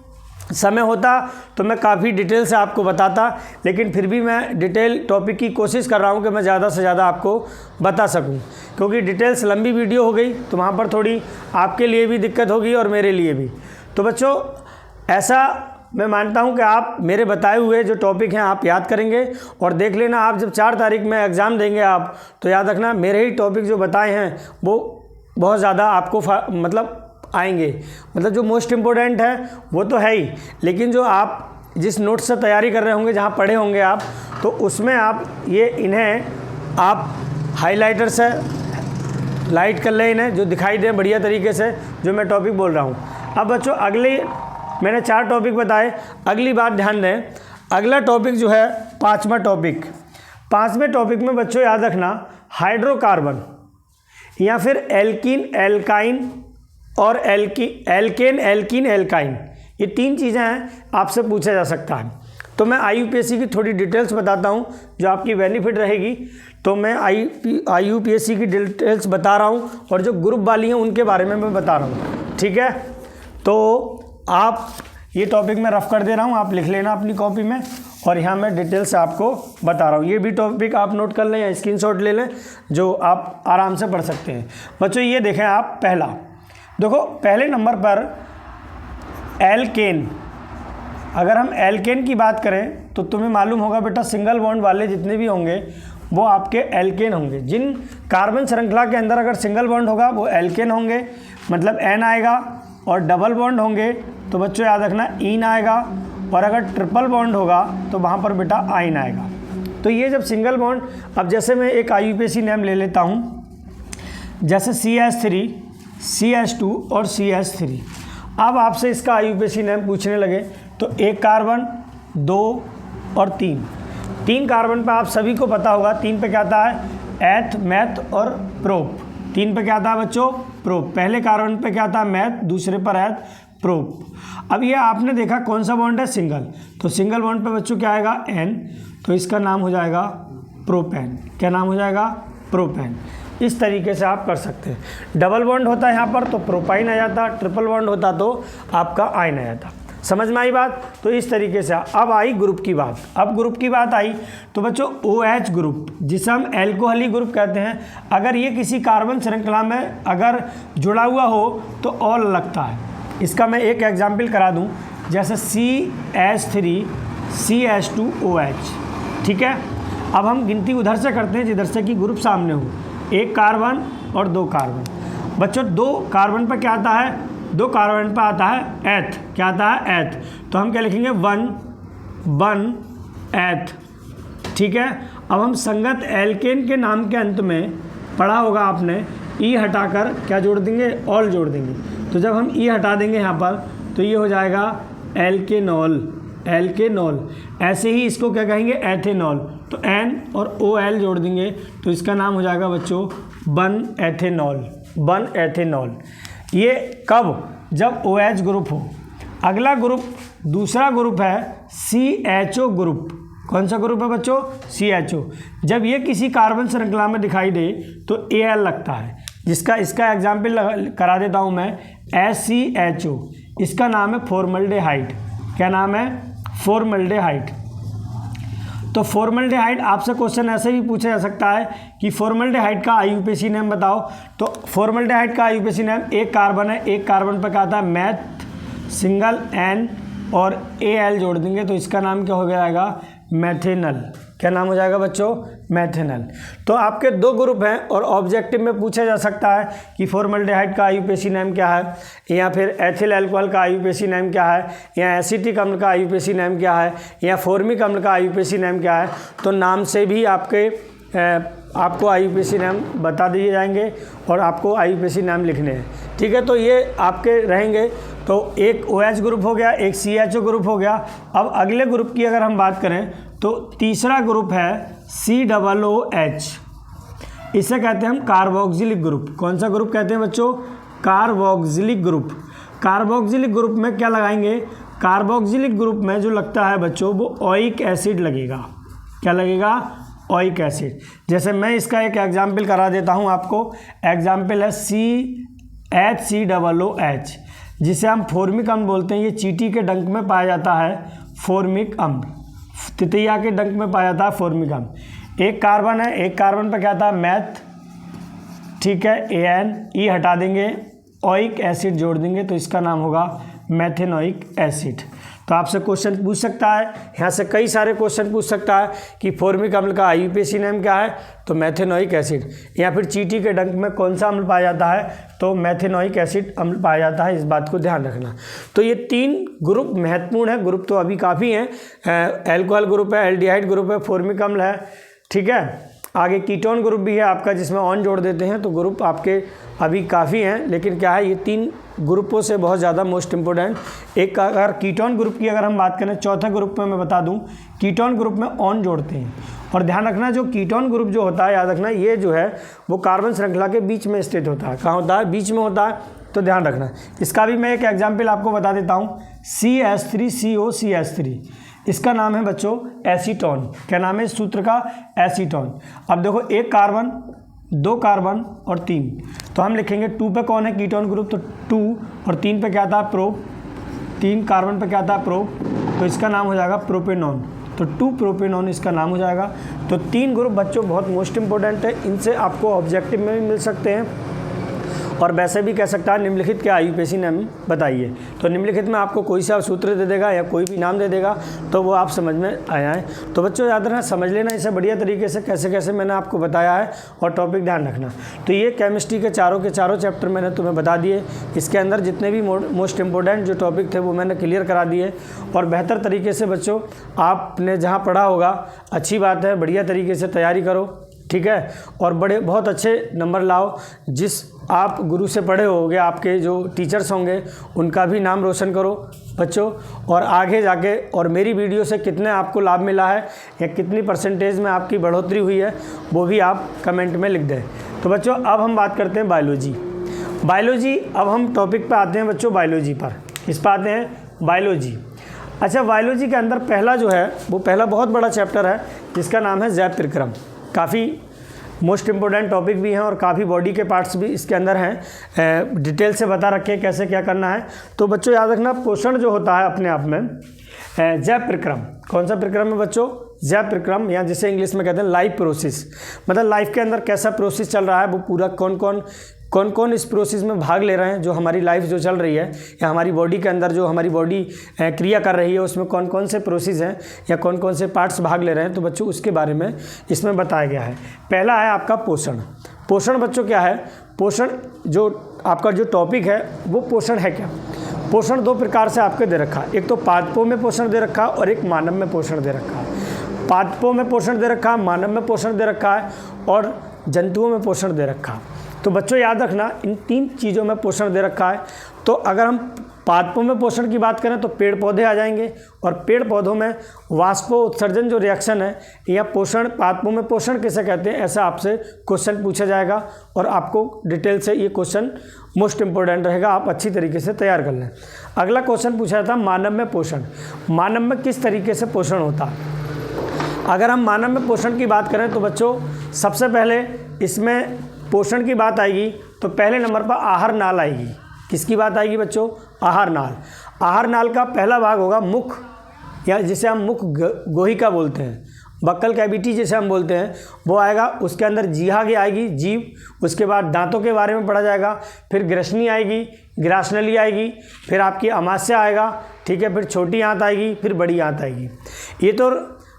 Speaker 1: समय होता तो मैं काफ़ी डिटेल से आपको बताता, लेकिन फिर भी मैं डिटेल टॉपिक की कोशिश कर रहा हूं कि मैं ज़्यादा से ज़्यादा आपको बता सकूं, क्योंकि डिटेल्स लंबी वीडियो हो गई तो वहां पर थोड़ी आपके लिए भी दिक्कत होगी और मेरे लिए भी। तो बच्चों ऐसा मैं मानता हूं कि आप मेरे बताए हुए जो टॉपिक हैं आप याद करेंगे और देख लेना। आप जब 4 तारीख में एग्ज़ाम देंगे आप, तो याद रखना मेरे ही टॉपिक जो बताए हैं वो बहुत ज़्यादा आपको मतलब आएंगे। मतलब जो मोस्ट इम्पोर्टेंट है वो तो है ही, लेकिन जो आप जिस नोट से तैयारी कर रहे होंगे, जहाँ पढ़े होंगे आप, तो उसमें आप इन्हें आप हाइलाइटर से लाइट कर लें, इन्हें जो दिखाई दें बढ़िया तरीके से जो मैं टॉपिक बोल रहा हूँ। अब बच्चों अगले मैंने 4 टॉपिक बताए, अगली बात ध्यान दें। अगला टॉपिक जो है 5वां टॉपिक। 5वें टॉपिक में बच्चों याद रखना हाइड्रोकार्बन या फिर एल्कीन एल्काइन और एल्केन एल्कीन एल्काइन, ये 3 चीज़ें हैं आपसे पूछा जा सकता है। तो मैं IUPAC की थोड़ी डिटेल्स बताता हूँ जो आपकी बेनिफिट रहेगी। तो मैं IUPAC की डिटेल्स बता रहा हूँ और जो ग्रुप वाली हैं उनके बारे में मैं बता रहा हूँ, ठीक है। तो आप ये टॉपिक मैं रफ कर दे रहा हूँ, आप लिख लेना अपनी कॉपी में, और यहाँ मैं डिटेल से आपको बता रहा हूँ। ये भी टॉपिक आप नोट कर लें या स्क्रीनशॉट ले लें, जो आप आराम से पढ़ सकते हैं। बच्चों ये देखें आप, पहला देखो, पहले नंबर पर एल्केन। अगर हम एल्केन की बात करें तो तुम्हें मालूम होगा बेटा, सिंगल बॉन्ड वाले जितने भी होंगे वो आपके एल्केन होंगे। जिन कार्बन श्रृंखला के अंदर अगर सिंगल बॉन्ड होगा वो एल्केन होंगे, मतलब N आएगा, और डबल बॉन्ड होंगे तो बच्चों याद रखना ईन आएगा, और अगर ट्रिपल बॉन्ड होगा तो वहाँ पर बेटा आइन आएगा। तो ये जब सिंगल बॉन्ड, अब जैसे मैं एक IUPAC नेम ले लेता हूँ, जैसे CH3, CH2 और CH3। अब आपसे इसका आईयूपीएसी नेम पूछने लगे तो 1 कार्बन, 2 और 3 कार्बन पे आप सभी को पता होगा 3 पे क्या आता है एथ, मैथ और प्रोप। 3 पे क्या आता है बच्चों प्रोप। पहले कार्बन पे क्या आता है मैथ, दूसरे पर एथ, प्रोप। अब ये आपने देखा कौन सा बॉन्ड है सिंगल, तो सिंगल बॉन्ड पे बच्चों क्या आएगा एन, तो इसका नाम हो जाएगा प्रोपेन। क्या नाम हो जाएगा प्रोपेन। इस तरीके से आप कर सकते हैं। डबल बॉन्ड होता है यहाँ पर तो प्रोपाइन आ जाता, ट्रिपल बॉन्ड होता तो आपका आयन आ जाता। समझ में आई बात। तो इस तरीके से अब आई ग्रुप की बात। अब ग्रुप की बात आई तो बच्चों OH ग्रुप जिसे हम एल्कोहली ग्रुप कहते हैं, अगर ये किसी कार्बन श्रृंखला में अगर जुड़ा हुआ हो तो ऑल लगता है। इसका मैं एक एग्जाम्पल करा दूं, जैसे CH3 CH2OH। ठीक है, अब हम गिनती उधर से करते हैं जिधर से कि ग्रुप सामने हो। 1 कार्बन और 2 कार्बन। बच्चों 2 कार्बन पर क्या आता है, 2 कार्बन पर आता है एथ। क्या आता है एथ, तो हम क्या लिखेंगे 1 एथ। ठीक है, अब हम संगत एल्केन के नाम के अंत में पढ़ा होगा आपने, ई हटाकर क्या जोड़ देंगे ऑल जोड़ देंगे। तो जब हम ई हटा देंगे यहाँ पर तो ये हो जाएगा एल्केनॉल। एल्केनॉल। ऐसे ही इसको क्या कहेंगे एथेनॉल, तो एन और OL जोड़ देंगे तो इसका नाम हो जाएगा बच्चों 1 एथेनॉल। 1 एथेनॉल। ये कब, जब OH ग्रुप हो। अगला ग्रुप, दूसरा ग्रुप है CHO ग्रुप। कौन सा ग्रुप है बच्चों CHO। जब ये किसी कार्बन श्रृंखला में दिखाई दे तो Al लगता है, जिसका इसका एग्जाम्पल करा देता हूँ मैं। SCHO, इसका नाम है फॉर्मल्डेहाइड। क्या नाम है फॉर्मल्डेहाइड। तो फॉर्मल्डेहाइड आपसे क्वेश्चन ऐसे भी पूछा जा सकता है कि फॉर्मल्डेहाइड का आईयूपीएसी नेम बताओ। तो फॉर्मल्डेहाइड का आईयूपीएसी नेम, 1 कार्बन है, 1 कार्बन पर क्या आता है मैथ, सिंगल एन और Al जोड़ देंगे तो इसका नाम क्या हो जाएगा मैथेनल। क्या नाम हो जाएगा बच्चों मैथेनल। तो आपके 2 ग्रुप हैं और ऑब्जेक्टिव में पूछा जा सकता है कि फॉर्मल्डेहाइड का आईयूपीएसी नेम क्या है, या फिर एथिल अल्कोहल का आईयूपीएसी नेम क्या है, या एसिटिक अम्ल का आईयूपीएसी नेम क्या है, या फॉर्मिक अम्ल का आईयूपीएसी नेम क्या है। तो नाम से भी आपको आईयूपीएसी नेम बता दिए जाएंगे और आपको आईयूपीएसी नेम लिखने हैं। ठीक है, तो ये आपके रहेंगे। तो एक OH ग्रुप हो गया, एक CHO ग्रुप हो गया। अब अगले ग्रुप की अगर हम बात करें तो तीसरा ग्रुप है COOH। इसे कहते हैं हम कार्बोक्सिलिक ग्रुप। कौन सा ग्रुप कहते हैं बच्चों कार्बोक्सिलिक ग्रुप। कार्बोक्सिलिक ग्रुप में क्या लगाएंगे, कार्बोक्सिलिक ग्रुप में जो लगता है बच्चों वो ओइक एसिड लगेगा। क्या लगेगा ओइक एसिड। जैसे मैं इसका एक एग्जाम्पल करा देता हूँ आपको। एग्जाम्पल है CHCOOH, जिसे हम फॉर्मिक अम्ल बोलते हैं। ये चींटी के डंक में पाया जाता है फॉर्मिक अम्ल, तितैया के डंक में पाया जाता है फॉर्मिक अम्ल। 1 कार्बन है, 1 कार्बन पर क्या आता है मैथ, ठीक है, AN, ई हटा देंगे, ओइक एसिड जोड़ देंगे तो इसका नाम होगा मैथेनोइक एसिड। तो आपसे क्वेश्चन पूछ सकता है, यहाँ से कई सारे क्वेश्चन पूछ सकता है कि फॉर्मिक अम्ल का आईयूपीएसी नेम क्या है, तो मैथेनोइक एसिड। या फिर चींटी के डंक में कौन सा अम्ल पाया जाता है, तो मैथेनोइक एसिड अम्ल पाया जाता है। इस बात को ध्यान रखना। तो ये 3 ग्रुप महत्वपूर्ण है। ग्रुप तो अभी काफ़ी हैं, एल्कोहल ग्रुप है, एल्डिहाइड ग्रुप है, फॉर्मिक अम्ल है। ठीक है, आगे कीटोन ग्रुप भी है आपका, जिसमें ऑन जोड़ देते हैं। तो ग्रुप आपके अभी काफ़ी हैं, लेकिन क्या है ये 3 ग्रुपों से बहुत ज़्यादा मोस्ट इम्पोर्टेंट। एक अगर कीटोन ग्रुप की अगर हम बात करें, चौथे ग्रुप में मैं बता दूं, कीटोन ग्रुप में ऑन जोड़ते हैं। और ध्यान रखना, जो कीटोन ग्रुप जो होता है, याद रखना, ये जो है वो कार्बन श्रृंखला के बीच में स्थित होता है। कहाँ होता है, बीच में होता है। तो ध्यान रखना। इसका भी मैं एक एग्जाम्पल आपको बता देता हूँ। CH3COCH3, इसका नाम है बच्चों एसीटोन। क्या नाम है इस सूत्र का, एसीटोन। अब देखो 1 कार्बन, 2 कार्बन और 3, तो हम लिखेंगे 2 पे कौन है कीटोन ग्रुप, तो 2, और 3 पे क्या आता है प्रोप, 3 कार्बन पे क्या आता है प्रोप, तो इसका नाम हो जाएगा प्रोपेनॉन। तो 2 प्रोपेनॉन इसका नाम हो जाएगा। तो 3 ग्रुप बच्चों बहुत मोस्ट इंपॉर्टेंट है, इनसे आपको ऑब्जेक्टिव में भी मिल सकते हैं और वैसे भी कह सकता है निम्नलिखित के आईयूपीएसी नेम बताइए। तो निम्नलिखित में आपको कोई सा सूत्र दे देगा या कोई भी नाम दे देगा, तो वो आप समझ में आया है। तो बच्चों याद रखना, समझ लेना इसे बढ़िया तरीके से कैसे कैसे मैंने आपको बताया है, और टॉपिक ध्यान रखना। तो ये केमिस्ट्री के चारों चैप्टर मैंने तुम्हें बता दिए। इसके अंदर जितने भी मोस्ट इंपॉर्टेंट जो टॉपिक थे वो मैंने क्लियर करा दिए, और बेहतर तरीके से बच्चों आपने जहाँ पढ़ा होगा, अच्छी बात है, बढ़िया तरीके से तैयारी करो। ठीक है, और बहुत अच्छे नंबर लाओ। जिस आप गुरु से पढ़े होंगे, आपके जो टीचर्स होंगे उनका भी नाम रोशन करो बच्चों, और आगे जाके और मेरी वीडियो से कितने आपको लाभ मिला है या कितनी परसेंटेज में आपकी बढ़ोतरी हुई है वो भी आप कमेंट में लिख दें। तो बच्चों अब हम बात करते हैं बायोलॉजी। अब हम टॉपिक पे आते हैं बच्चों बायोलॉजी पर। इस पर आते हैं बायोलॉजी। अच्छा, बायोलॉजी के अंदर पहला जो है वो पहला बहुत बड़ा चैप्टर है जिसका नाम है जैव प्रक्रम। काफ़ी मोस्ट इम्पोर्टेंट टॉपिक भी हैं और काफ़ी बॉडी के पार्ट्स भी इसके अंदर हैं, डिटेल से बता रखे हैं कैसे क्या करना है। तो बच्चों याद रखना, पोषण जो होता है अपने आप में जैव प्रक्रम। कौन सा प्रक्रम है बच्चों? जैव प्रक्रम, या जिसे इंग्लिश में कहते हैं लाइफ प्रोसेस। मतलब लाइफ के अंदर कैसा प्रोसेस चल रहा है, वो पूरा कौन कौन इस प्रोसेस में भाग ले रहे हैं, जो हमारी लाइफ जो चल रही है या हमारी बॉडी के अंदर जो हमारी बॉडी क्रिया कर रही है उसमें कौन कौन से प्रोसेस हैं या कौन कौन से पार्ट्स भाग ले रहे हैं। तो बच्चों उसके बारे में इसमें बताया गया है। पहला है आपका पोषण बच्चों क्या है? पोषण जो आपका जो टॉपिक है वो पोषण है क्या? पोषण दो प्रकार से आपके दे रखा है, एक तो पादपों में पोषण दे रखा है और एक मानव में पोषण दे रखा है। पादपों में पोषण दे रखा है, मानव में पोषण दे रखा है और जंतुओं में पोषण दे रखा है। तो बच्चों याद रखना, इन 3 चीज़ों में पोषण दे रखा है। तो अगर हम पादपों में पोषण की बात करें तो पेड़ पौधे आ जाएंगे, और पेड़ पौधों में वाष्पोत्सर्जन जो रिएक्शन है या पोषण, पादपों में पोषण किसे कहते हैं, ऐसा आपसे क्वेश्चन पूछा जाएगा और आपको डिटेल से ये क्वेश्चन मोस्ट इम्पोर्टेंट रहेगा, आप अच्छी तरीके से तैयार कर लें। अगला क्वेश्चन पूछा था मानव में पोषण। मानव में किस तरीके से पोषण होता है? अगर हम मानव में पोषण की बात करें तो बच्चों सबसे पहले इसमें पोषण की बात आएगी तो पहले नंबर पर आहार नाल आएगी। किसकी बात आएगी बच्चों? आहार नाल। आहार नाल का पहला भाग होगा मुख, या जिसे हम मुख गोहिका बोलते हैं, बक्कल कैविटी जिसे हम बोलते हैं वो आएगा। उसके अंदर जीहा की आएगी, जीव। उसके बाद दांतों के बारे में पढ़ा जाएगा, फिर ग्रसनी आएगी, ग्रासनली आएगी, फिर आपकी अमाशय आएगा, ठीक है, फिर छोटी आंत आएगी, फिर बड़ी आंत आएगी। ये तो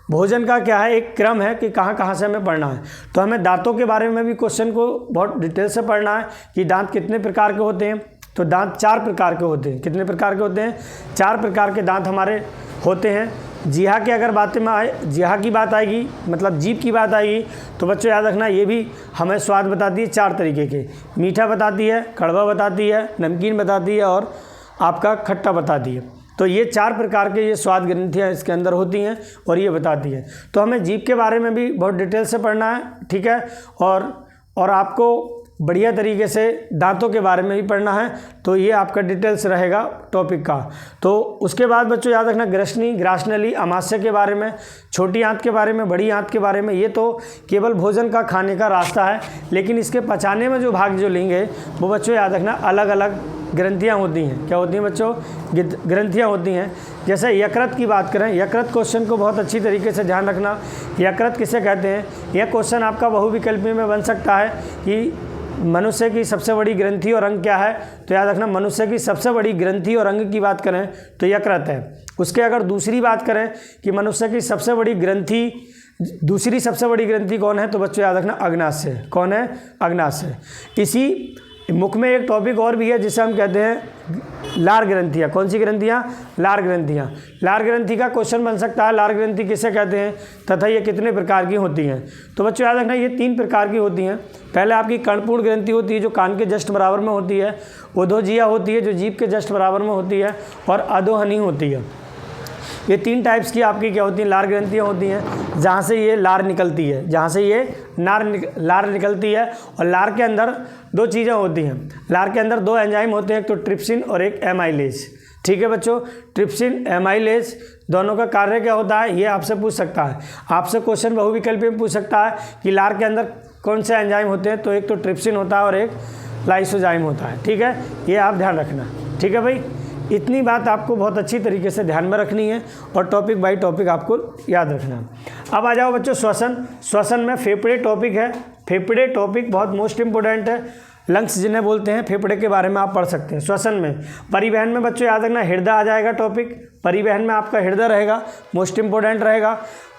Speaker 1: भोजन का क्या है, एक क्रम है कि कहाँ कहाँ से हमें पढ़ना है। तो हमें दांतों के बारे में भी क्वेश्चन को बहुत डिटेल से पढ़ना है कि दांत कितने प्रकार के होते हैं। तो दांत 4 प्रकार के होते हैं। कितने प्रकार के होते हैं? 4 प्रकार के दांत हमारे होते हैं। जीहा की अगर बातें में आए, जीहा की बात आएगी, मतलब जीभ की बात आएगी, तो बच्चों याद रखना ये भी हमें स्वाद बताती है 4 तरीके के। मीठा बताती है, कड़वा बताती है, नमकीन बताती है और आपका खट्टा बताती है। तो ये 4 प्रकार के ये स्वाद ग्रंथियाँ इसके अंदर होती हैं और ये बताती है। तो हमें जीभ के बारे में भी बहुत डिटेल से पढ़ना है, ठीक है, और आपको बढ़िया तरीके से दांतों के बारे में भी पढ़ना है। तो ये आपका डिटेल्स रहेगा टॉपिक का। तो उसके बाद बच्चों याद रखना ग्रसनी, ग्रासनली, अमाशय के बारे में, छोटी आंत के बारे में, बड़ी आंत के बारे में। ये तो केवल भोजन का खाने का रास्ता है, लेकिन इसके पचाने में जो भाग जो लेंगे वो बच्चों याद रखना अलग अलग ग्रंथियाँ होती हैं। क्या होती हैं बच्चों? ग्रंथियाँ होती हैं। जैसे यकृत की बात करें, यकृत क्वेश्चन को बहुत अच्छी तरीके से ध्यान रखना। यकृत किसे कहते हैं? यह क्वेश्चन आपका बहुविकल्पी में बन सकता है कि मनुष्य की सबसे बड़ी ग्रंथि और अंग क्या है? तो याद रखना मनुष्य की सबसे बड़ी ग्रंथि और अंग की बात करें तो यकृत है। उसके अगर दूसरी बात करें कि मनुष्य की सबसे बड़ी ग्रंथि, दूसरी सबसे बड़ी ग्रंथि कौन है? तो बच्चों याद रखना अग्नाशय। कौन है? अग्नाशय। इसी मुख में एक टॉपिक और भी है जिसे हम कहते हैं लार ग्रंथियाँ। कौन सी ग्रंथियाँ? लार ग्रंथियाँ। लार ग्रंथि का क्वेश्चन बन सकता है, लार ग्रंथि किसे कहते हैं तथा ये कितने प्रकार की होती हैं? तो बच्चों याद रखना ये 3 प्रकार की होती हैं। पहले आपकी कर्णपूर्ण ग्रंथि होती है जो कान के जस्ट बराबर में होती है, उदोजिया होती है जो जीभ के जस्ट बराबर में होती है, और अधोहनी होती है। ये 3 टाइप्स की आपकी क्या होती हैं? लार ग्रंथियाँ होती हैं, जहाँ से ये लार निकलती है, जहाँ से ये लार निकलती है। और लार के अंदर 2 चीज़ें होती हैं। लार के अंदर 2 एंजाइम होते हैं, एक तो ट्रिप्सिन और एक एमाइलेज। ठीक है बच्चों, ट्रिप्सिन एमाइलेज दोनों का कार्य क्या होता है ये आपसे पूछ सकता है। आपसे क्वेश्चन बहुविकल्पी में पूछ सकता है कि लार के अंदर कौन से एंजाइम होते हैं, तो एक तो ट्रिप्सिन होता है और एक लाइसोजाइम होता है। ठीक है, ये आप ध्यान रखना। ठीक है भाई, इतनी बात आपको बहुत अच्छी तरीके से ध्यान में रखनी है और टॉपिक बाय टॉपिक आपको याद रखना है। अब आ जाओ बच्चों श्वसन। श्वसन में फेफड़े टॉपिक है। फेफड़े टॉपिक बहुत मोस्ट इंपॉर्टेंट है। लंग्स जिन्हें बोलते हैं, फेफड़े के बारे में आप पढ़ सकते हैं। श्वसन में, परिवहन में बच्चों याद रखना हृदय आ जाएगा टॉपिक। परिवहन में आपका हृदय रहेगा, मोस्ट इंपॉर्टेंट रहेगा।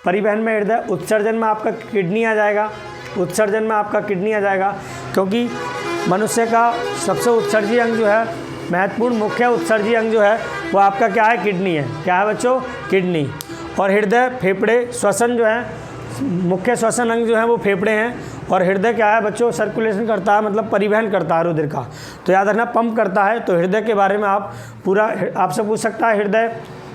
Speaker 1: परिवहन में हृदय। उत्सर्जन में आपका किडनी आ जाएगा। उत्सर्जन में आपका किडनी आ जाएगा, क्योंकि मनुष्य का सबसे उत्सर्जी अंग जो है, महत्वपूर्ण मुख्य उत्सर्जी अंग जो है वो आपका क्या है? किडनी है। क्या है बच्चों? किडनी। और हृदय, फेफड़े, श्वसन जो है, मुख्य श्वसन अंग जो है वो फेफड़े हैं, और हृदय क्या है बच्चों, सर्कुलेशन करता है, मतलब परिवहन करता है रुधिर का। तो याद रखना पंप करता है। तो हृदय के बारे में आप पूरा आपसे पूछ सकता है हृदय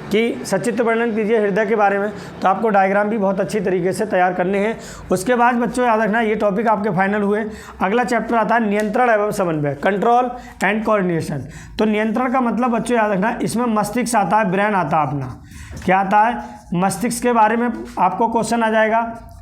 Speaker 1: कि सचित्र वर्णन कीजिए हृदय के बारे में, तो आपको डायग्राम भी बहुत अच्छी तरीके से तैयार करने हैं। उसके बाद बच्चों याद रखना ये टॉपिक आपके फाइनल हुए। अगला चैप्टर आता है नियंत्रण एवं समन्वय, कंट्रोल एंड कोऑर्डिनेशन। तो नियंत्रण का मतलब बच्चों याद रखना इसमें मस्तिष्क आता है, ब्रेन आता है अपना। क्या आता है, मस्तिष्क के बारे में आपको क्वेश्चन आ जाएगा,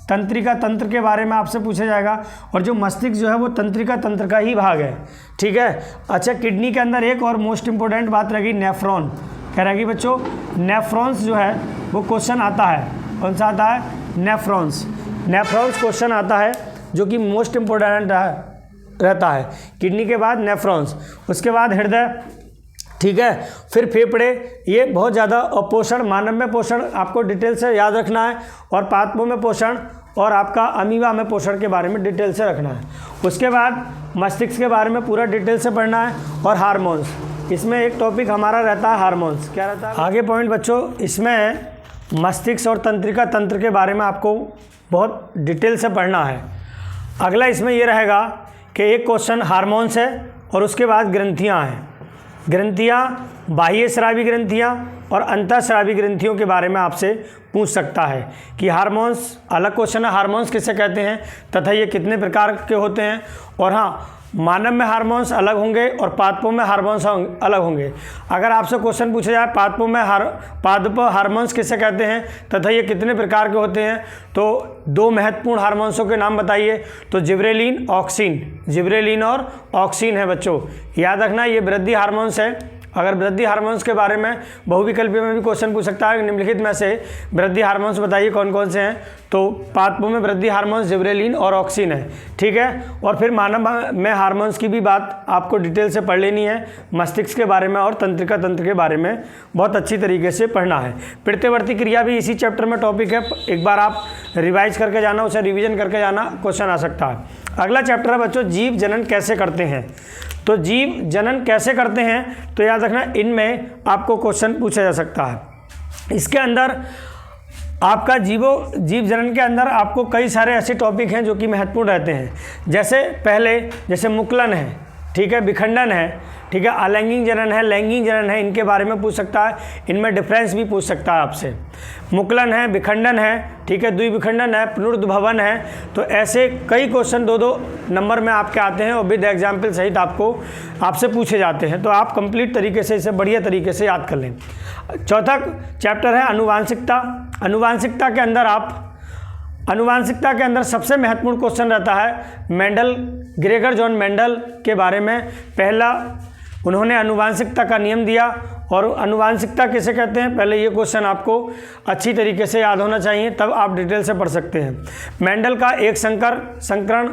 Speaker 1: तंत्रिका तंत्र के बारे में आपसे पूछा जाएगा। और जो मस्तिष्क जो है वो तंत्रिका तंत्र का ही भाग है, ठीक है। अच्छा, किडनी के अंदर एक और मोस्ट इंपॉर्टेंट बात रहेगी, नेफ्रॉन। क्या रहेगी बच्चों, नेफ्रॉन्स जो है वो क्वेश्चन आता है। कौन सा आता है, नेफ्रॉन्स। नेफ्रॉन्स क्वेश्चन आता है जो कि मोस्ट इंपॉर्टेंट रहता है। किडनी के बाद नेफ्रॉन्स, उसके बाद हृदय, ठीक है, फिर फेफड़े। ये बहुत ज़्यादा, और पोषण, मानव में पोषण आपको डिटेल से याद रखना है, और पादपों में पोषण और आपका अमीबा में पोषण के बारे में डिटेल से रखना है। उसके बाद मस्तिष्क के बारे में पूरा डिटेल से पढ़ना है, और हार्मोन्स, इसमें एक टॉपिक हमारा रहता है हार्मोन्स। क्या रहता है आगे पॉइंट बच्चों, इसमें मस्तिष्क और तंत्रिका तंत्र के बारे में आपको बहुत डिटेल से पढ़ना है। अगला इसमें ये रहेगा कि एक क्वेश्चन हार्मोन्स है, और उसके बाद ग्रंथियाँ हैं। ग्रंथियाँ, बाह्य स्रावी ग्रंथियाँ और अंतःस्रावी ग्रंथियों के बारे में आपसे पूछ सकता है कि हार्मोन्स, अलग क्वेश्चन है, हार्मोन्स किसे कहते हैं तथा ये कितने प्रकार के होते हैं। और हाँ, मानव में हार्मोन्स अलग होंगे और पादपों में हार्मोन्स अलग होंगे। अगर आपसे क्वेश्चन पूछा जाए पादपों में पादप हार्मोन्स किसे कहते हैं तथा ये कितने प्रकार के होते हैं, तो दो महत्वपूर्ण हार्मोन्सों के नाम बताइए। तो जिब्रेलिन, ऑक्सिन, जिब्रेलिन और ऑक्सिन है बच्चों। याद रखना ये वृद्धि हार्मोन्स है। अगर वृद्धि हार्मोन्स के बारे में बहुविकल्पीय में भी क्वेश्चन पूछ सकता है, निम्नलिखित में से वृद्धि हार्मोन्स बताइए कौन कौन से हैं। तो पादपों में वृद्धि हार्मोन्स जिब्रेलिन और ऑक्सिन है, ठीक है। और फिर मानव में हार्मोन्स की भी बात आपको डिटेल से पढ़ लेनी है, मस्तिष्क के बारे में और तंत्रिका तंत्र के बारे में बहुत अच्छी तरीके से पढ़ना है। प्रत्यवर्ती क्रिया भी इसी चैप्टर में टॉपिक है, एक बार आप रिवाइज करके जाना, उसे रिविजन करके जाना, क्वेश्चन आ सकता है। अगला चैप्टर है बच्चों जीव जनन कैसे करते हैं। तो जीव जनन कैसे करते हैं, तो याद रखना इनमें आपको क्वेश्चन पूछा जा सकता है। इसके अंदर आपका जीव जनन के अंदर आपको कई सारे ऐसे टॉपिक हैं जो कि महत्वपूर्ण रहते हैं। जैसे पहले, जैसे मुकुलन है, ठीक है, विखंडन है, ठीक है, अलैंगिक जनन है, लैंगिक जनन है, इनके बारे में पूछ सकता है। इनमें डिफरेंस भी पूछ सकता है आपसे। मुकुलन है, विखंडन है, ठीक है, द्विविखंडन है, पुनरुद्भवन है। तो ऐसे कई क्वेश्चन 2-2 नंबर में आपके आते हैं और विद एग्जाम्पल सहित आपसे पूछे जाते हैं। तो आप कंप्लीट तरीके से इसे बढ़िया तरीके से याद कर लें। चौथा चैप्टर है अनुवांशिकता। अनुवांशिकता के अंदर सबसे महत्वपूर्ण क्वेश्चन रहता है मेंडल, ग्रेगर जॉन मेंडल के बारे में। पहला उन्होंने अनुवांशिकता का नियम दिया, और अनुवांशिकता किसे कहते हैं पहले ये क्वेश्चन आपको अच्छी तरीके से याद होना चाहिए, तब आप डिटेल से पढ़ सकते हैं। मेंडल का एक संकरण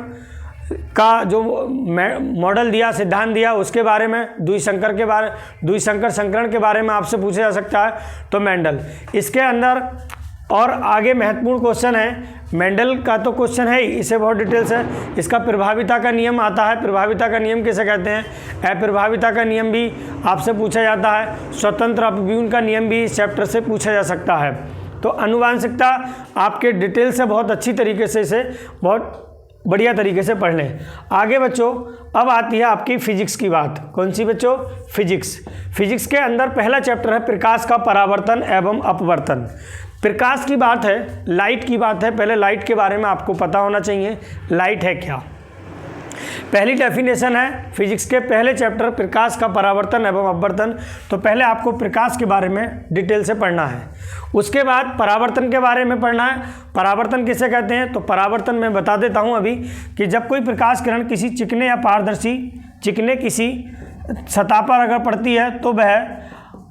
Speaker 1: का जो मॉडल दिया, सिद्धांत दिया, उसके बारे में, द्विसंकर संकरण के बारे में आपसे पूछा जा सकता है, तो मेंडल। इसके अंदर और आगे महत्वपूर्ण क्वेश्चन है, मेंडल का तो क्वेश्चन है ही, इसे बहुत डिटेल्स है। इसका प्रभाविता का नियम आता है, प्रभाविता का नियम किसे कहते हैं, अप्रभाविता का नियम भी आपसे पूछा जाता है, स्वतंत्र अपव्यूहन का नियम भी इस चैप्टर से पूछा जा सकता है। तो अनुवांशिकता आपके डिटेल से बहुत अच्छी तरीके से इसे बहुत बढ़िया तरीके से पढ़ लें। आगे बच्चों अब आती है आपकी फिजिक्स की बात। कौन सी बच्चों, फिजिक्स। फिजिक्स के अंदर पहला चैप्टर है प्रकाश का परावर्तन एवं अपवर्तन। प्रकाश की बात है, लाइट की बात है। पहले लाइट के बारे में आपको पता होना चाहिए, लाइट है क्या। पहली डेफिनेशन है फिजिक्स के पहले चैप्टर प्रकाश का परावर्तन एवं अपवर्तन। तो पहले आपको प्रकाश के बारे में डिटेल से पढ़ना है, उसके बाद परावर्तन के बारे में पढ़ना है। परावर्तन किसे कहते हैं, तो परावर्तन मैं बता देता हूं अभी कि जब कोई प्रकाश किरण किसी चिकने या पारदर्शी चिकने किसी सतह पर अगर पड़ती है तो वह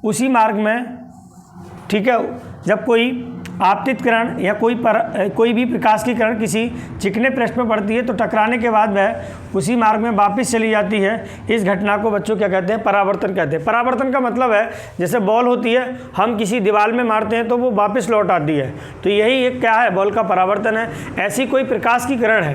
Speaker 1: उसी मार्ग में, ठीक है, जब कोई आपतित किरण या कोई भी प्रकाश की किरण किसी चिकने पृष्ठ पर पड़ती है तो टकराने के बाद वह उसी मार्ग में वापस चली जाती है। इस घटना को बच्चों क्या कहते हैं, परावर्तन कहते हैं। परावर्तन का मतलब है जैसे बॉल होती है, हम किसी दीवार में मारते हैं तो वो वापस लौट आती है, तो यही एक क्या है, बॉल का परावर्तन है। ऐसी कोई प्रकाश की किरण है,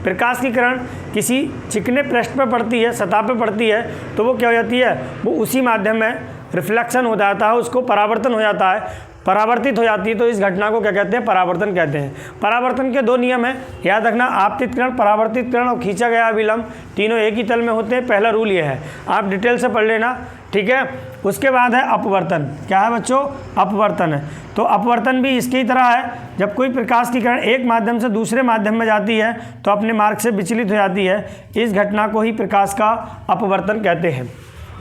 Speaker 1: प्रकाश की किरण किसी चिकने पृष्ठ पर पड़ती है, सतह पर पड़ती है, तो वो क्या हो जाती है, वो उसी माध्यम में रिफ्लेक्शन हो जाता है, उसको परावर्तन हो जाता है। परावर्तित हो जाती है तो इस घटना को क्या कहते हैं, परावर्तन कहते हैं। परावर्तन के 2 नियम हैं, याद रखना, आपतित किरण, परावर्तित किरण और खींचा गया अभिलंब, तीनों एक ही तल में होते हैं। पहला रूल ये है, आप डिटेल से पढ़ लेना, ठीक है। उसके बाद है अपवर्तन। क्या है बच्चों, अपवर्तन है। तो अपवर्तन भी इसकी तरह है, जब कोई प्रकाश की किरण एक माध्यम से दूसरे माध्यम में जाती है तो अपने मार्ग से विचलित हो जाती है, इस घटना को ही प्रकाश का अपवर्तन कहते हैं।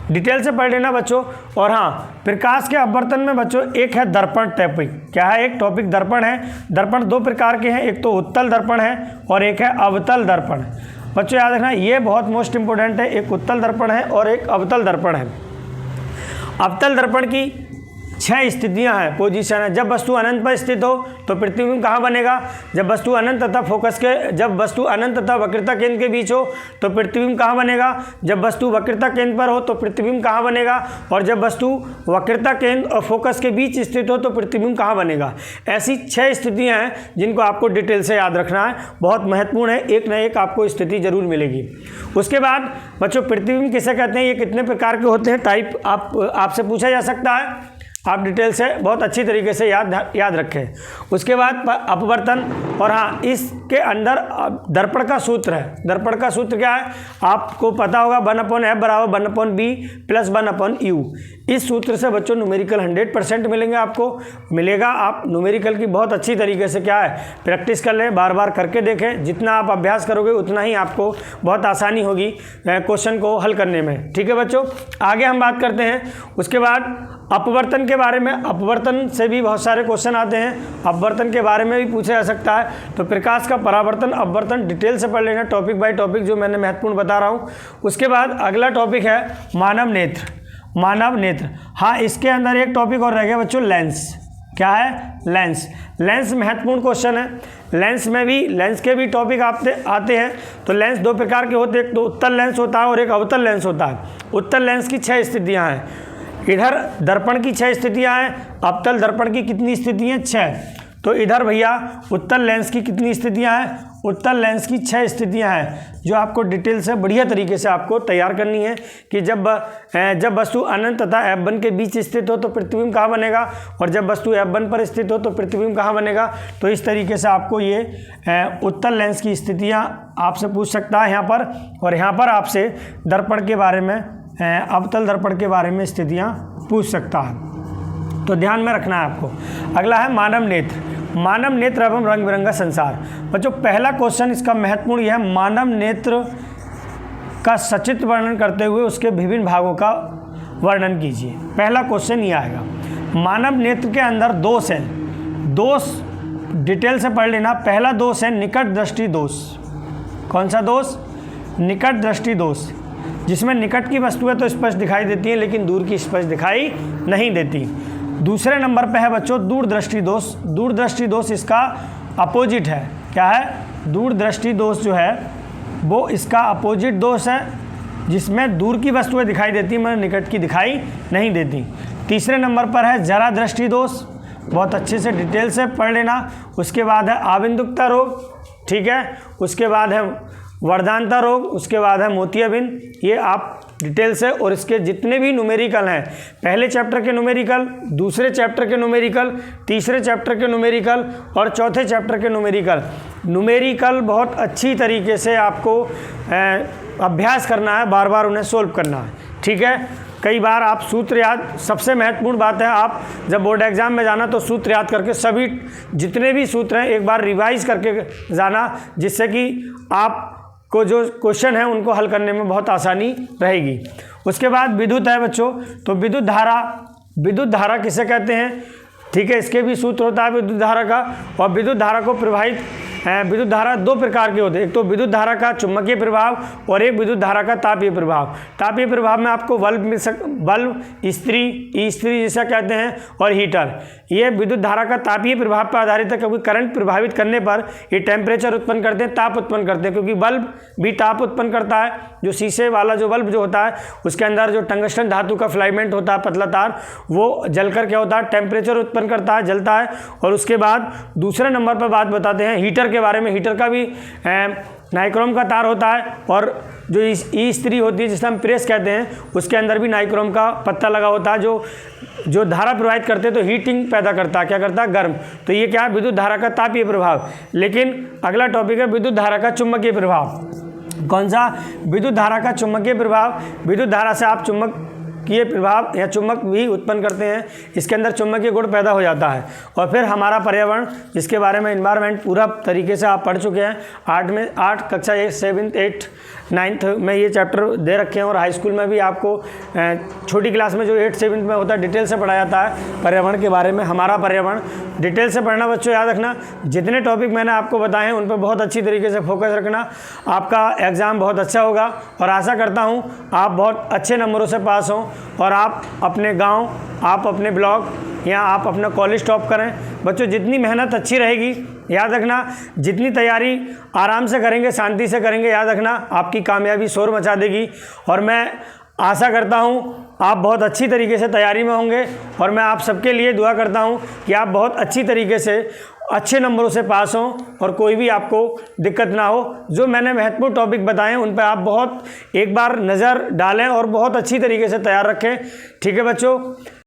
Speaker 1: डिटेल से पढ़ लेना बच्चों। और हाँ, प्रकाश के अपवर्तन में बच्चों एक है दर्पण टॉपिक। क्या है, एक टॉपिक दर्पण है। दर्पण 2 प्रकार के हैं, एक तो उत्तल दर्पण है और एक है अवतल दर्पण। बच्चों याद रखना, ये बहुत मोस्ट इंपॉर्टेंट है, एक उत्तल दर्पण है और एक अवतल दर्पण है। अवतल दर्पण की 6 स्थितियां हैं, पोजीशन है। जब वस्तु अनंत पर स्थित हो तो प्रतिबिंब कहाँ बनेगा, जब वस्तु अनंत तथा फोकस के, जब वस्तु अनंत तथा वक्रता केंद्र के बीच हो तो प्रतिबिंब कहाँ बनेगा, जब वस्तु वक्रता केंद्र पर हो तो प्रतिबिंब कहाँ बनेगा, और जब वस्तु वक्रता केंद्र और फोकस के बीच स्थित हो तो प्रतिबिंब कहाँ बनेगा। ऐसी 6 स्थितियां हैं जिनको आपको डिटेल से याद रखना है, बहुत महत्वपूर्ण है, एक न एक आपको स्थिति जरूर मिलेगी। उसके बाद बच्चों प्रतिबिंब किसे कहते हैं, ये कितने प्रकार के होते हैं, टाइप आपसे पूछा जा सकता है, आप डिटेल से बहुत अच्छी तरीके से याद रखें। उसके बाद अपवर्तन, और हाँ, इसके अंदर दर्पण का सूत्र है। दर्पण का सूत्र क्या है, आपको पता होगा, 1/f बराबर 1/b प्लस 1/u। इस सूत्र से बच्चों न्यूमेरिकल 100% मिलेंगे, आपको मिलेगा। आप न्यूमेरिकल की बहुत अच्छी तरीके से क्या है प्रैक्टिस कर लें, बार बार करके देखें। जितना आप अभ्यास करोगे उतना ही आपको बहुत आसानी होगी क्वेश्चन को हल करने में, ठीक है बच्चों। आगे हम बात करते हैं उसके बाद अपवर्तन के बारे में। अपवर्तन से भी बहुत सारे क्वेश्चन आते हैं, अपवर्तन के बारे में भी पूछा जा सकता है। तो प्रकाश का परावर्तन, अपवर्तन डिटेल से पढ़ लेना, टॉपिक बाय टॉपिक जो मैंने महत्वपूर्ण बता रहा हूँ। उसके बाद अगला टॉपिक है मानव नेत्र। मानव नेत्र, हाँ, इसके अंदर एक टॉपिक और रह गया बच्चों, लेंस। क्या है, लेंस। लेंस महत्वपूर्ण क्वेश्चन है। लेंस के भी टॉपिक आते हैं। तो लेंस 2 प्रकार के होते हैं, एक तो उत्तल लेंस होता है और एक अवतल लेंस होता है। उत्तल लेंस की 6 स्थितियाँ हैं। इधर दर्पण की 6 स्थितियां हैं, अवतल दर्पण की कितनी स्थिति हैं, 6। तो इधर भैया उत्तल लेंस की कितनी स्थितियां हैं, उत्तल लेंस की 6 स्थितियां हैं, जो आपको डिटेल से बढ़िया तरीके से आपको तैयार करनी है कि जब वस्तु अनंत तथा F1 के बीच स्थित हो तो प्रतिबिंब कहाँ बनेगा, और जब वस्तु F1 पर स्थित हो तो प्रतिबिंब कहाँ बनेगा। तो इस तरीके से आपको ये उत्तल लेंस की स्थितियाँ आपसे पूछ सकता है यहाँ पर, और यहाँ पर आपसे दर्पण के बारे में, अवतल दर्पण के बारे में स्थितियाँ पूछ सकता है, तो ध्यान में रखना है आपको। अगला है मानव नेत्र। मानव नेत्र एवं रंग बिरंगा संसार। बच्चों पहला क्वेश्चन इसका महत्वपूर्ण यह है, मानव नेत्र का सचित्र वर्णन करते हुए उसके विभिन्न भागों का वर्णन कीजिए। पहला क्वेश्चन ये आएगा। मानव नेत्र के अंदर दोष है, दोष डिटेल से पढ़ लेना। पहला दोष है निकट दृष्टि दोष। कौन सा दोष, निकट दृष्टि दोष, जिसमें निकट की वस्तुएं तो स्पष्ट दिखाई देती हैं लेकिन दूर की स्पष्ट दिखाई नहीं देती। दूसरे नंबर पे है बच्चों दूरदृष्टि दोष। दूरदृष्टि दोष इसका अपोजिट है। क्या है, दूरदृष्टि दोष जो है वो इसका अपोजिट दोष है, जिसमें दूर की वस्तुएं दिखाई देती मगर निकट की दिखाई नहीं देती। तीसरे नंबर पर है जरा दृष्टि दोष, बहुत अच्छे से डिटेल से पढ़ लेना। उसके बाद है आबिंदुकता रोग, ठीक है। उसके बाद है वर्धानता रोग, उसके बाद है मोतियाबिंद। ये आप डिटेल से, और इसके जितने भी न्यूमेरिकल हैं, पहले चैप्टर के न्यूमेरिकल, दूसरे चैप्टर के न्यूमेरिकल, तीसरे चैप्टर के न्यूमेरिकल और चौथे चैप्टर के न्यूमेरिकल बहुत अच्छी तरीके से आपको अभ्यास करना है, बार बार उन्हें सोल्व करना है, ठीक है। कई बार आप सूत्र याद, सबसे महत्वपूर्ण बात है, आप जब बोर्ड एग्जाम में जाना तो सूत्र याद करके सभी जितने भी सूत्र हैं एक बार रिवाइज करके जाना, जिससे कि आप को जो क्वेश्चन है उनको हल करने में बहुत आसानी रहेगी। उसके बाद विद्युत है बच्चों। तो विद्युत धारा किसे कहते हैं, ठीक है, इसके भी सूत्र होता है विद्युत धारा का। और विद्युत धारा को प्रवाहित, विद्युत धारा 2 प्रकार के होते हैं, एक तो विद्युत धारा का चुंबकीय प्रभाव और एक विद्युत धारा का तापीय प्रभाव। तापीय प्रभाव में आपको बल्ब इस्त्री जिसे कहते हैं और हीटर। ये विद्युत धारा का तापीय प्रभाव पर आधारित है, क्योंकि करंट प्रभावित करने पर ये टेम्परेचर उत्पन्न करते हैं, ताप उत्पन्न करते हैं, क्योंकि बल्ब भी ताप उत्पन्न करता है। जो शीशे वाला जो बल्ब जो होता है उसके अंदर जो टंगस्टन धातु का फिलामेंट होता है, पतला तार, वो जलकर क्या होता है, टेम्परेचर उत्पन्न करता है, जलता है। और उसके बाद दूसरे नंबर पर बात बताते हैं हीटर के बारे में। हीटर का भी नाइक्रोम का तार होता है, और जो ई स्त्री होती है जिसे हम प्रेस कहते हैं, उसके अंदर भी नाइक्रोम का पत्ता लगा होता है, जो धारा प्रवाहित करते हैं तो हीटिंग पैदा करता है, क्या करता है, गर्म। तो ये क्या है, विद्युत धारा का तापीय प्रभाव। लेकिन अगला टॉपिक है विद्युत धारा का चुंबकीय प्रभाव। कौन सा, विद्युत धारा का चुंबकीय प्रभाव। विद्युत धारा से आप चुंबकीय प्रभाव या चुंबक भी उत्पन्न करते हैं, इसके अंदर चुंबकीय गुण पैदा हो जाता है। और फिर हमारा पर्यावरण, जिसके बारे में एनवायरनमेंट पूरा तरीके से आप पढ़ चुके हैं, 8 कक्षा 7th 8th 9th में ये चैप्टर दे रखे हैं, और हाई स्कूल में भी आपको छोटी क्लास में जो 8th 7th में होता है डिटेल से पढ़ाया जाता है पर्यावरण के बारे में। हमारा पर्यावरण डिटेल से पढ़ना बच्चों, याद रखना। जितने टॉपिक मैंने आपको बताए हैं उन पर बहुत अच्छी तरीके से फोकस रखना, आपका एग्ज़ाम बहुत अच्छा होगा। और आशा करता हूँ आप बहुत अच्छे नंबरों से पास हों, और आप अपने गाँव, आप अपने ब्लॉक या आप अपना कॉलेज टॉप करें। बच्चों जितनी मेहनत अच्छी रहेगी, याद रखना, जितनी तैयारी आराम से करेंगे, शांति से करेंगे, याद रखना आपकी कामयाबी शोर मचा देगी। और मैं आशा करता हूँ आप बहुत अच्छी तरीके से तैयारी में होंगे, और मैं आप सबके लिए दुआ करता हूँ कि आप बहुत अच्छी तरीके से अच्छे नंबरों से पास हों, और कोई भी आपको दिक्कत ना हो। जो मैंने महत्वपूर्ण टॉपिक बताए हैं उन पर आप बहुत एक बार नज़र डालें और बहुत अच्छी तरीके से तैयार रखें। ठीक है बच्चों।